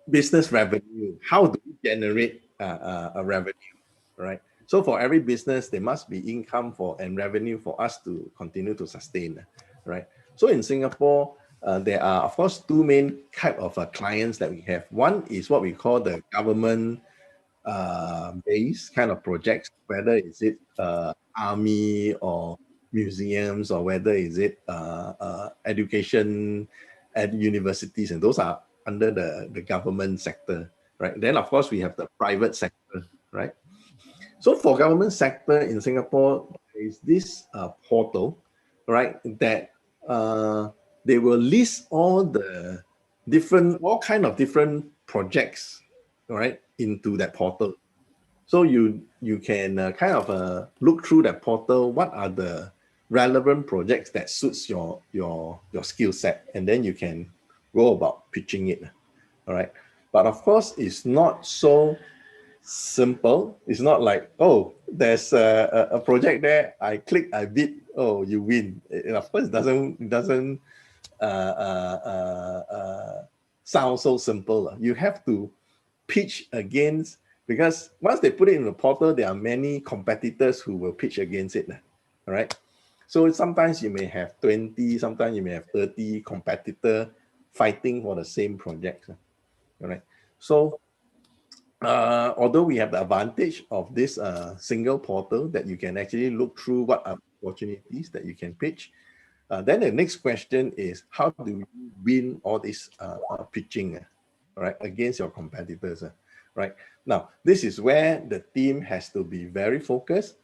business revenue. How do we generate a revenue, right? So for every business, there must be income and revenue for us to continue to sustain, right? So in Singapore, there are, of course, two main type of clients that we have. One is what we call the government based kind of projects, whether is it army or museums, or whether is it education at universities, and those are under the government sector, right? Then of course we have the private sector, right? So for government sector in Singapore, there is this portal, right, that they will list all kind of different projects, right, into that portal. So you can kind of look through that portal. What are the relevant projects that suits your skill set, and then you can go about pitching it. All right, but of course, it's not so simple. It's not like, oh, there's a project there. I click, I bid. Oh, you win. And of course, it doesn't sound so simple. You have to pitch against, because once they put it in the portal, there are many competitors who will pitch against it. All right. So sometimes you may have 20, sometimes you may have 30 competitors fighting for the same project. All right. So although we have the advantage of this single portal that you can actually look through what are opportunities that you can pitch, then the next question is, how do you win all this pitching, right, against your competitors, right? Now, this is where the team has to be very focused,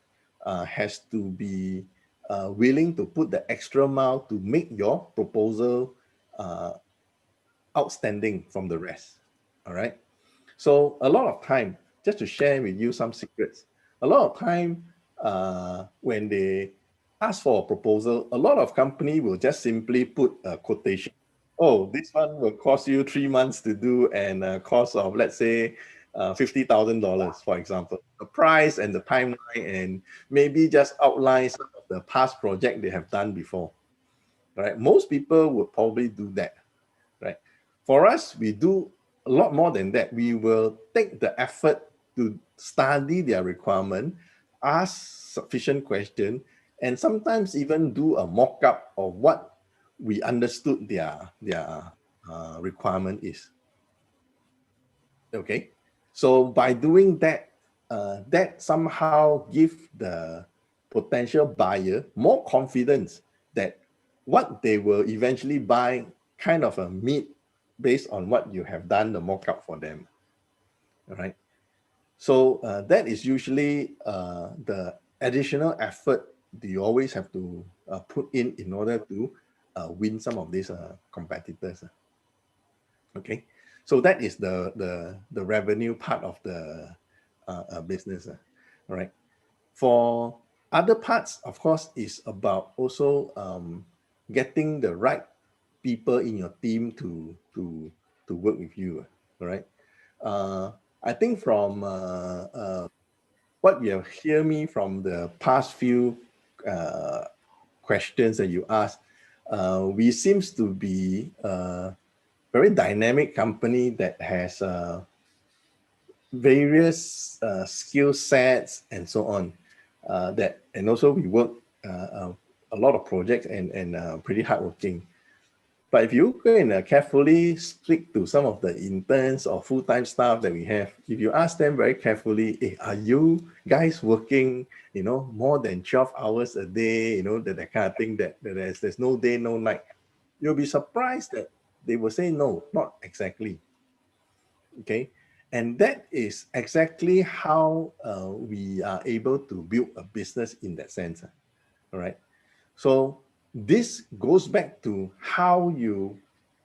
has to be willing to put the extra mile to make your proposal outstanding from the rest, all right? So a lot of time, just to share with you some secrets, a lot of time when they ask for a proposal, a lot of company will just simply put a quotation. Oh, this one will cost you 3 months to do, and a cost of, let's say, $50,000, for example. The price and the timeline, and maybe just outline some of the past project they have done before. Right? Most people would probably do that. Right? For us, we do a lot more than that. We will take the effort to study their requirement, ask sufficient question, and sometimes even do a mock-up of what we understood their requirement is. Okay, so by doing that, that somehow give the potential buyer more confidence that what they will eventually buy kind of a meet based on what you have done the mock-up for them. All right. So that is usually the additional effort that you always have to put in order to win some of these competitors. Okay. So that is the revenue part of the business. All right. For other parts, of course, is about also getting the right people in your team to work with you. All right. I think from what you hear me from the past few questions that you asked, we seems to be a very dynamic company that has various skill sets and so on. And also we work a lot of projects and pretty hardworking. But if you go and carefully speak to some of the interns or full-time staff that we have, if you ask them very carefully, hey, are you guys working, more than 12 hours a day, that kind of thing, that there's no day, no night, you'll be surprised that they will say, no, not exactly. Okay. And that is exactly how we are able to build a business in that sense. All right. So this goes back to how you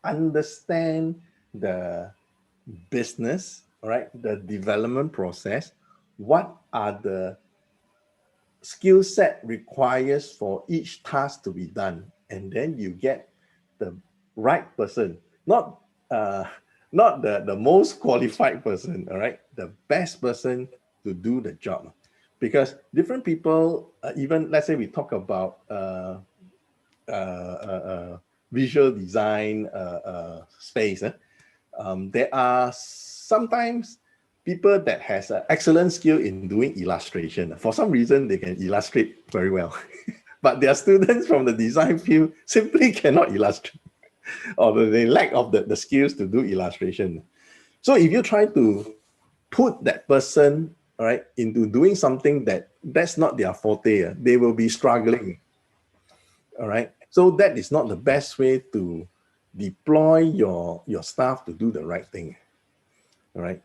understand the business, all right, the development process. What are the skill set requires for each task to be done? And then you get the right person, not the most qualified person, all right, the best person to do the job. Because different people, even let's say we talk about visual design space, there are sometimes people that has an excellent skill in doing illustration. For some reason, they can illustrate very well. But their students from the design field simply cannot illustrate, or they lack of the skills to do illustration. So if you try to put that person, all right, into doing something that's not their forte, they will be struggling. All right. So that is not the best way to deploy your staff to do the right thing. All right.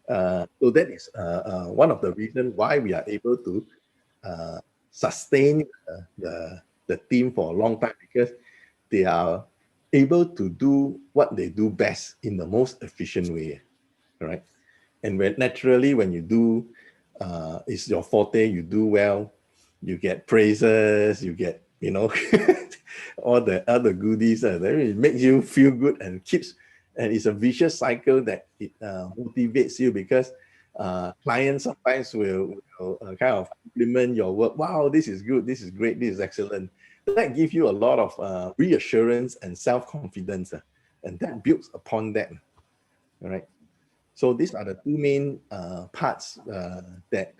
So that is one of the reasons why we are able to sustain the team for a long time, because they are able to do what they do best in the most efficient way. All right. And naturally, when you do, it's your forte, you do well, you get praises, you get, all the other goodies. It makes you feel good and it's a vicious cycle that it motivates you, because clients sometimes will kind of compliment your work. Wow, this is good, this is great, this is excellent. That gives you a lot of reassurance and self-confidence, and that builds upon that. All right. So these are the two main parts that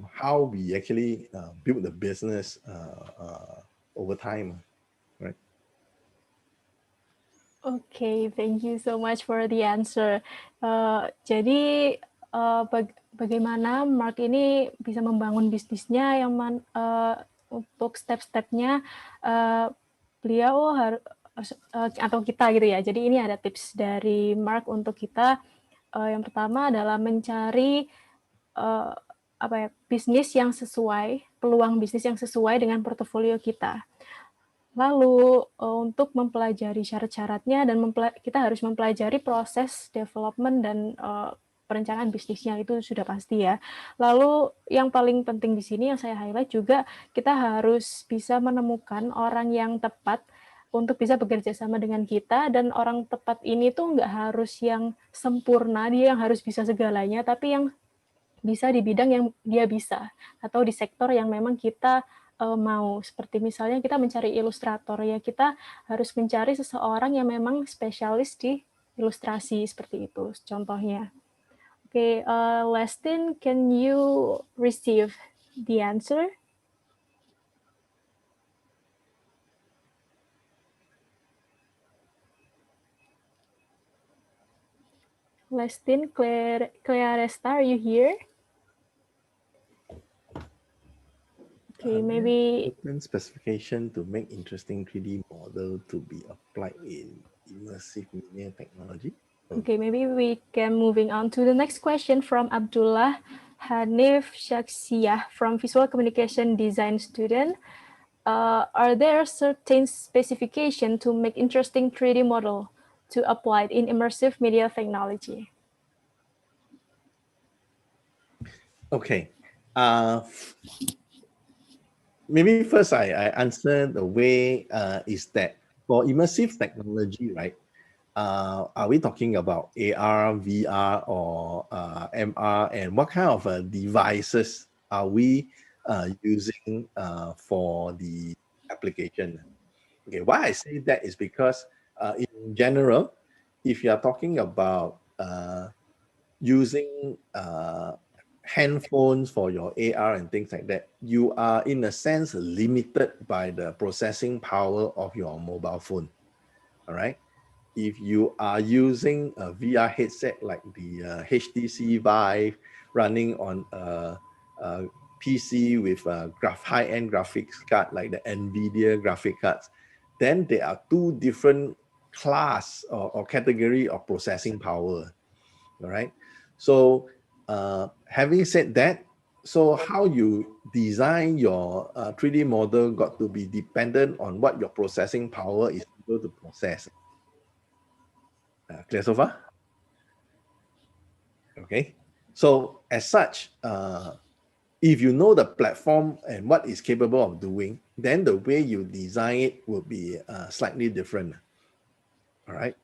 how we actually build the business over time, right? Okay, thank you so much for the answer. Jadi bagaimana Mark ini bisa membangun bisnisnya yang untuk step-stepnya beliau harus atau kita gitu ya. Jadi ini ada tips dari Mark untuk kita. Yang pertama adalah mencari bisnis yang sesuai, peluang bisnis yang sesuai dengan portofolio kita. Lalu untuk mempelajari syarat-syaratnya dan kita harus mempelajari proses development dan perencanaan bisnisnya, itu sudah pasti ya. Lalu yang paling penting di sini yang saya highlight juga, kita harus bisa menemukan orang yang tepat untuk bisa bekerja sama dengan kita, dan orang tepat ini tuh nggak harus yang sempurna, dia yang harus bisa segalanya, tapi yang bisa di bidang yang dia bisa, atau di sektor yang memang kita mau. Seperti misalnya kita mencari ilustrator, ya kita harus mencari seseorang yang memang spesialis di ilustrasi, seperti itu contohnya. Okay, Lestin, can you receive the answer? Lestin, Claresta, are you here? Okay, maybe specification to make interesting 3D model to be applied in immersive media technology. Okay, maybe we can moving on to the next question from Abdullah Hanif Shaksiyah from Visual Communication Design student. Are there certain specification to make interesting 3D model to apply it in immersive media technology? Okay. Maybe first I answer the way is that for immersive technology, right? Are we talking about AR, VR, or MR, and what kind of devices are we using for the application? Okay, why I say that is because in general, if you are talking about using handphones for your AR and things like that, you are in a sense limited by the processing power of your mobile phone. All right. If you are using a VR headset like the HTC Vive running on a PC with a high-end graphics card like the NVIDIA graphic cards, then there are two different class or category of processing power. All right. So having said that, so how you design your 3D model got to be dependent on what your processing power is able to process. Clear so far? Okay. So as such, if you know the platform and what it's capable of doing, then the way you design it will be slightly different. All right.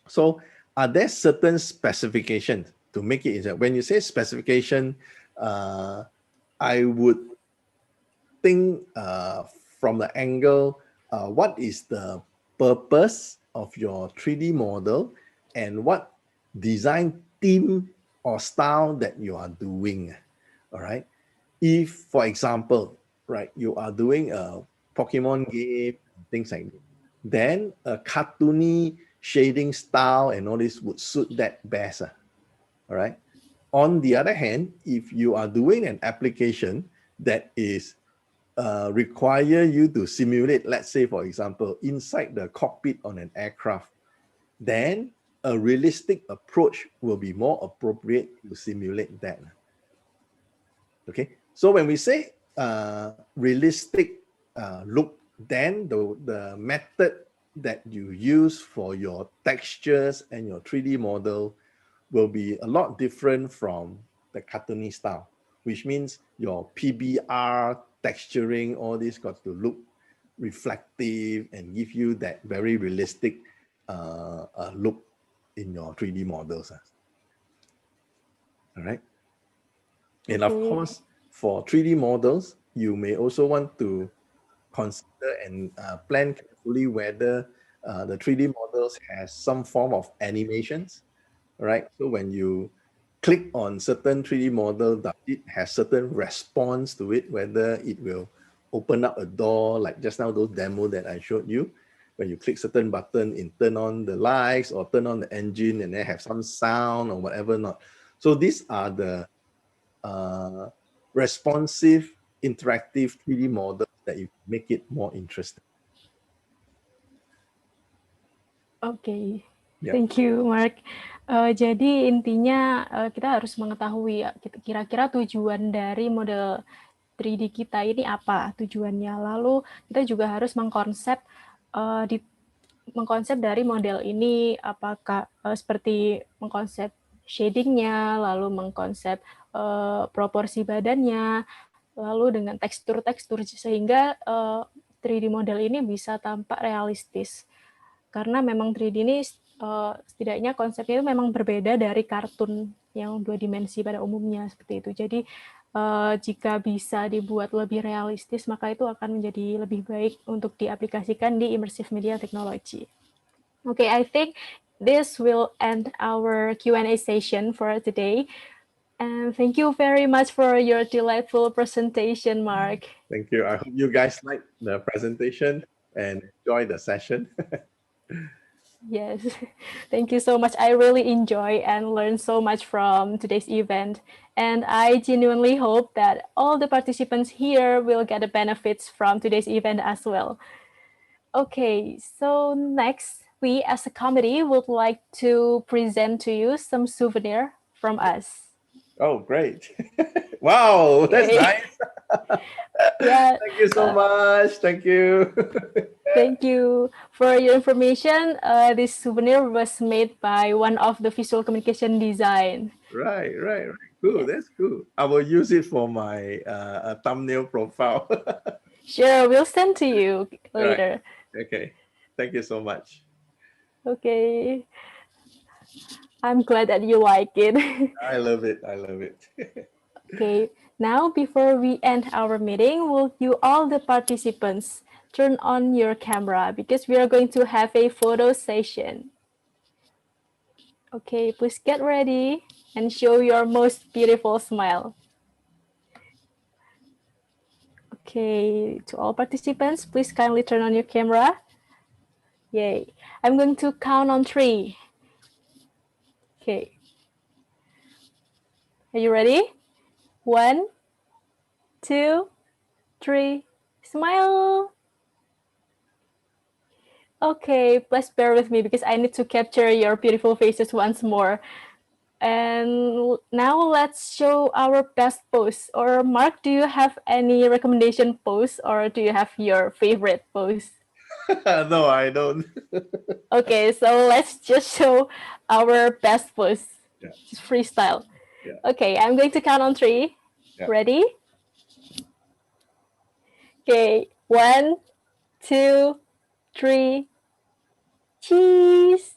So are there certain specifications to make it easier? When you say specification, I would think from the angle, what is the purpose of your 3D model and what design theme or style that you are doing, all right? If, for example, right, you are doing a Pokemon game, things like that, then a cartoony shading style and all this would suit that best, all right? On the other hand, if you are doing an application that is require you to simulate, let's say, for example, inside the cockpit on an aircraft, then a realistic approach will be more appropriate to simulate that. Okay, so when we say realistic look, then the method that you use for your textures and your 3D model will be a lot different from the cartoony style, which means your PBR texturing, all this got to look reflective and give you that very realistic look in your 3D models. All right. And of course, for 3D models, you may also want to consider and plan carefully whether the 3D models has some form of animations, right? So when you click on certain 3D model, does it have certain response to it, whether it will open up a door, like just now those demo that I showed you, when you click certain button and turn on the lights or turn on the engine and then have some sound or whatever not. So these are the responsive, interactive 3D models that you make it more interesting. Oke, thank you, Mark. Jadi intinya kita harus mengetahui kira-kira tujuan dari model 3D kita ini apa tujuannya. Lalu kita juga harus mengkonsep dari model ini, apakah seperti mengkonsep shadingnya, lalu mengkonsep proporsi badannya, lalu dengan tekstur-tekstur sehingga 3D model ini bisa tampak realistis. Karena memang 3D ini setidaknya konsepnya itu memang berbeda dari kartun yang 2 dimensi pada umumnya seperti itu. Jadi jika bisa dibuat lebih realistis, maka itu akan menjadi lebih baik untuk diaplikasikan di Immersive Media Technology. Okay, I think this will end our Q&A session for today. And thank you very much for your delightful presentation, Mark. Thank you. I hope you guys like the presentation and enjoy the session. Yes, thank you so much. I really enjoy and learn so much from today's event. And I genuinely hope that all the participants here will get the benefits from today's event as well. Okay, so next, we as a committee would like to present to you some souvenir from us. Oh, great. Wow, that's nice. Yeah. Thank you so much. Thank you. Thank you for your information. This souvenir was made by one of the visual communication design. Right. Cool. That's cool. I will use it for my thumbnail profile. Sure, we'll send to you later. Right. Okay. Thank you so much. Okay. I'm glad that you like it. I love it. Okay, now before we end our meeting, will you all the participants turn on your camera because we are going to have a photo session. Okay, please get ready and show your most beautiful smile. Okay, to all participants, please kindly turn on your camera. Yay. I'm going to count on 3. Okay. Are you ready? 1, 2, 3. Smile. Okay, please bear with me because I need to capture your beautiful faces once more. And now let's show our best pose. Or Mark, do you have any recommendation pose or do you have your favorite pose? No, I don't. Okay, so let's just show our best pose. Yeah. Just freestyle. Yeah. Okay, I'm going to count on 3. Yeah. Ready? Okay, 1, 2, 3. Cheese.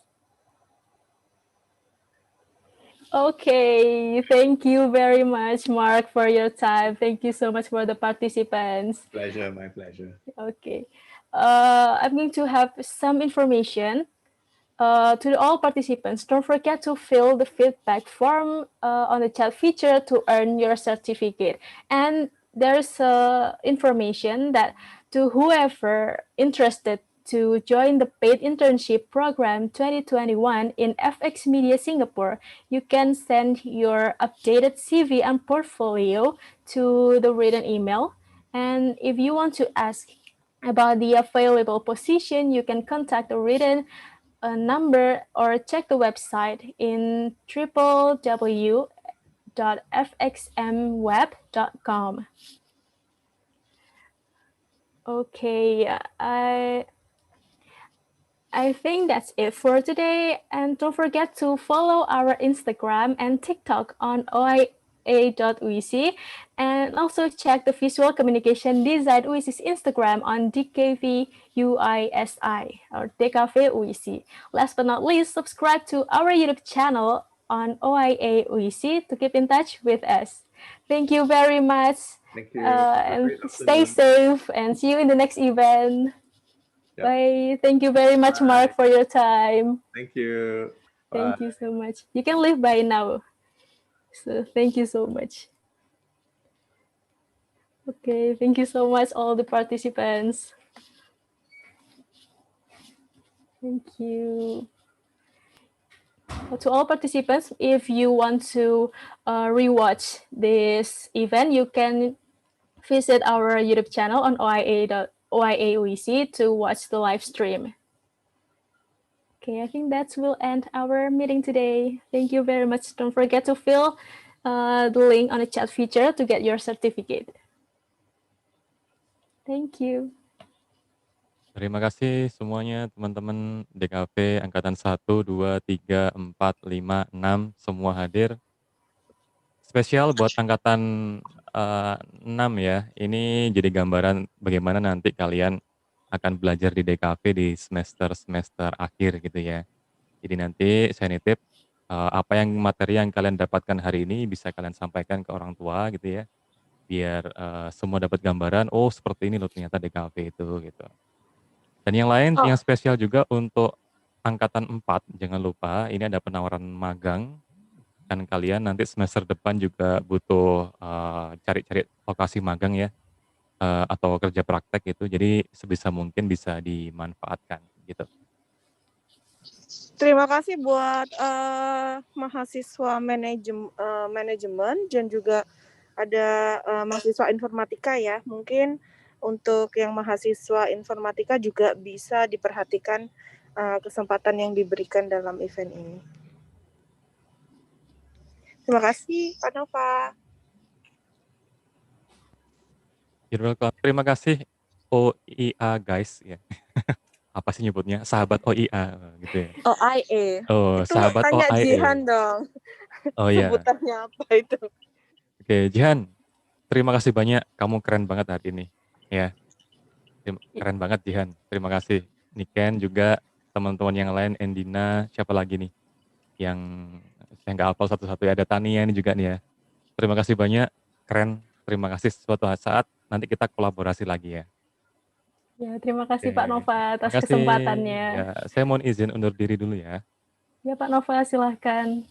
Okay, thank you very much, Mark, for your time. Thank you so much for the participants. Pleasure, my pleasure. Okay, I'm going to have some information to all participants. Don't forget to fill the feedback form on the chat feature to earn your certificate. And there's information that to whoever interested to join the paid internship program 2021 in FX Media Singapore, you can send your updated CV and portfolio to the written email. And if you want to ask about the available position, you can contact the written number or check the website in www.fxmweb.com. Okay, I think that's it for today. And don't forget to follow our Instagram and TikTok on oia.uic, and also check the Visual Communication Design UIC's Instagram on DKVUISI or DKV UIC. Last but not least, subscribe to our YouTube channel on OIA UIC to keep in touch with us. Thank you very much. Thank you. And stay safe and see you in the next event. Yep. Bye. Thank you very much, Mark, for your time. Thank you. Thank you so much. You can leave by now. So thank you so much. Okay, thank you so much, all the participants. Thank you. To all participants, if you want to rewatch this event, you can visit our YouTube channel on OIA.OIA-UEC to watch the live stream. Okay, I think that will end our meeting today. Thank you very much. Don't forget to fill the link on the chat feature to get your certificate. Thank you. Terima kasih semuanya teman-teman DKV Angkatan 1, 2, 3, 4, 5, 6 semua hadir. Spesial buat Angkatan 6 ya, ini jadi gambaran bagaimana nanti kalian akan belajar di DKV di semester-semester akhir gitu ya. Jadi nanti saya nitip apa yang materi yang kalian dapatkan hari ini bisa kalian sampaikan ke orang tua gitu ya. Biar semua dapat gambaran, oh seperti ini loh ternyata DKV itu gitu. Dan yang lain yang spesial juga untuk angkatan 4, jangan lupa ini ada penawaran magang. Kan kalian nanti semester depan juga butuh cari-cari lokasi magang ya, atau kerja praktek gitu. Jadi sebisa mungkin bisa dimanfaatkan gitu. Terima kasih buat mahasiswa manajemen dan juga ada mahasiswa informatika ya. Mungkin untuk yang mahasiswa informatika juga bisa diperhatikan kesempatan yang diberikan dalam event ini. Terima kasih, Pak Nova. You're welcome. Terima kasih OIA guys ya. Apa sih nyebutnya? Sahabat OIA gitu ya. OIA. Oh, Itu sahabat tanya Jihan OIA. dong. Oh ya. Sebutannya apa itu? Oke, Jihan, terima kasih banyak. Kamu keren banget hari ini. Ya, keren banget Jihan. Terima kasih. Niken juga teman-teman yang lain, Endina, siapa lagi nih? Yang saya nggak hafal satu-satu ya. Ada Tania ini juga nih ya. Terima kasih banyak. Keren. Terima kasih suatu saat nanti kita kolaborasi lagi ya. Ya, terima kasih Pak Oke. Nova Terima atas kasih. kesempatannya. Ya, saya mohon izin undur diri dulu ya. Ya Pak Nova, silahkan.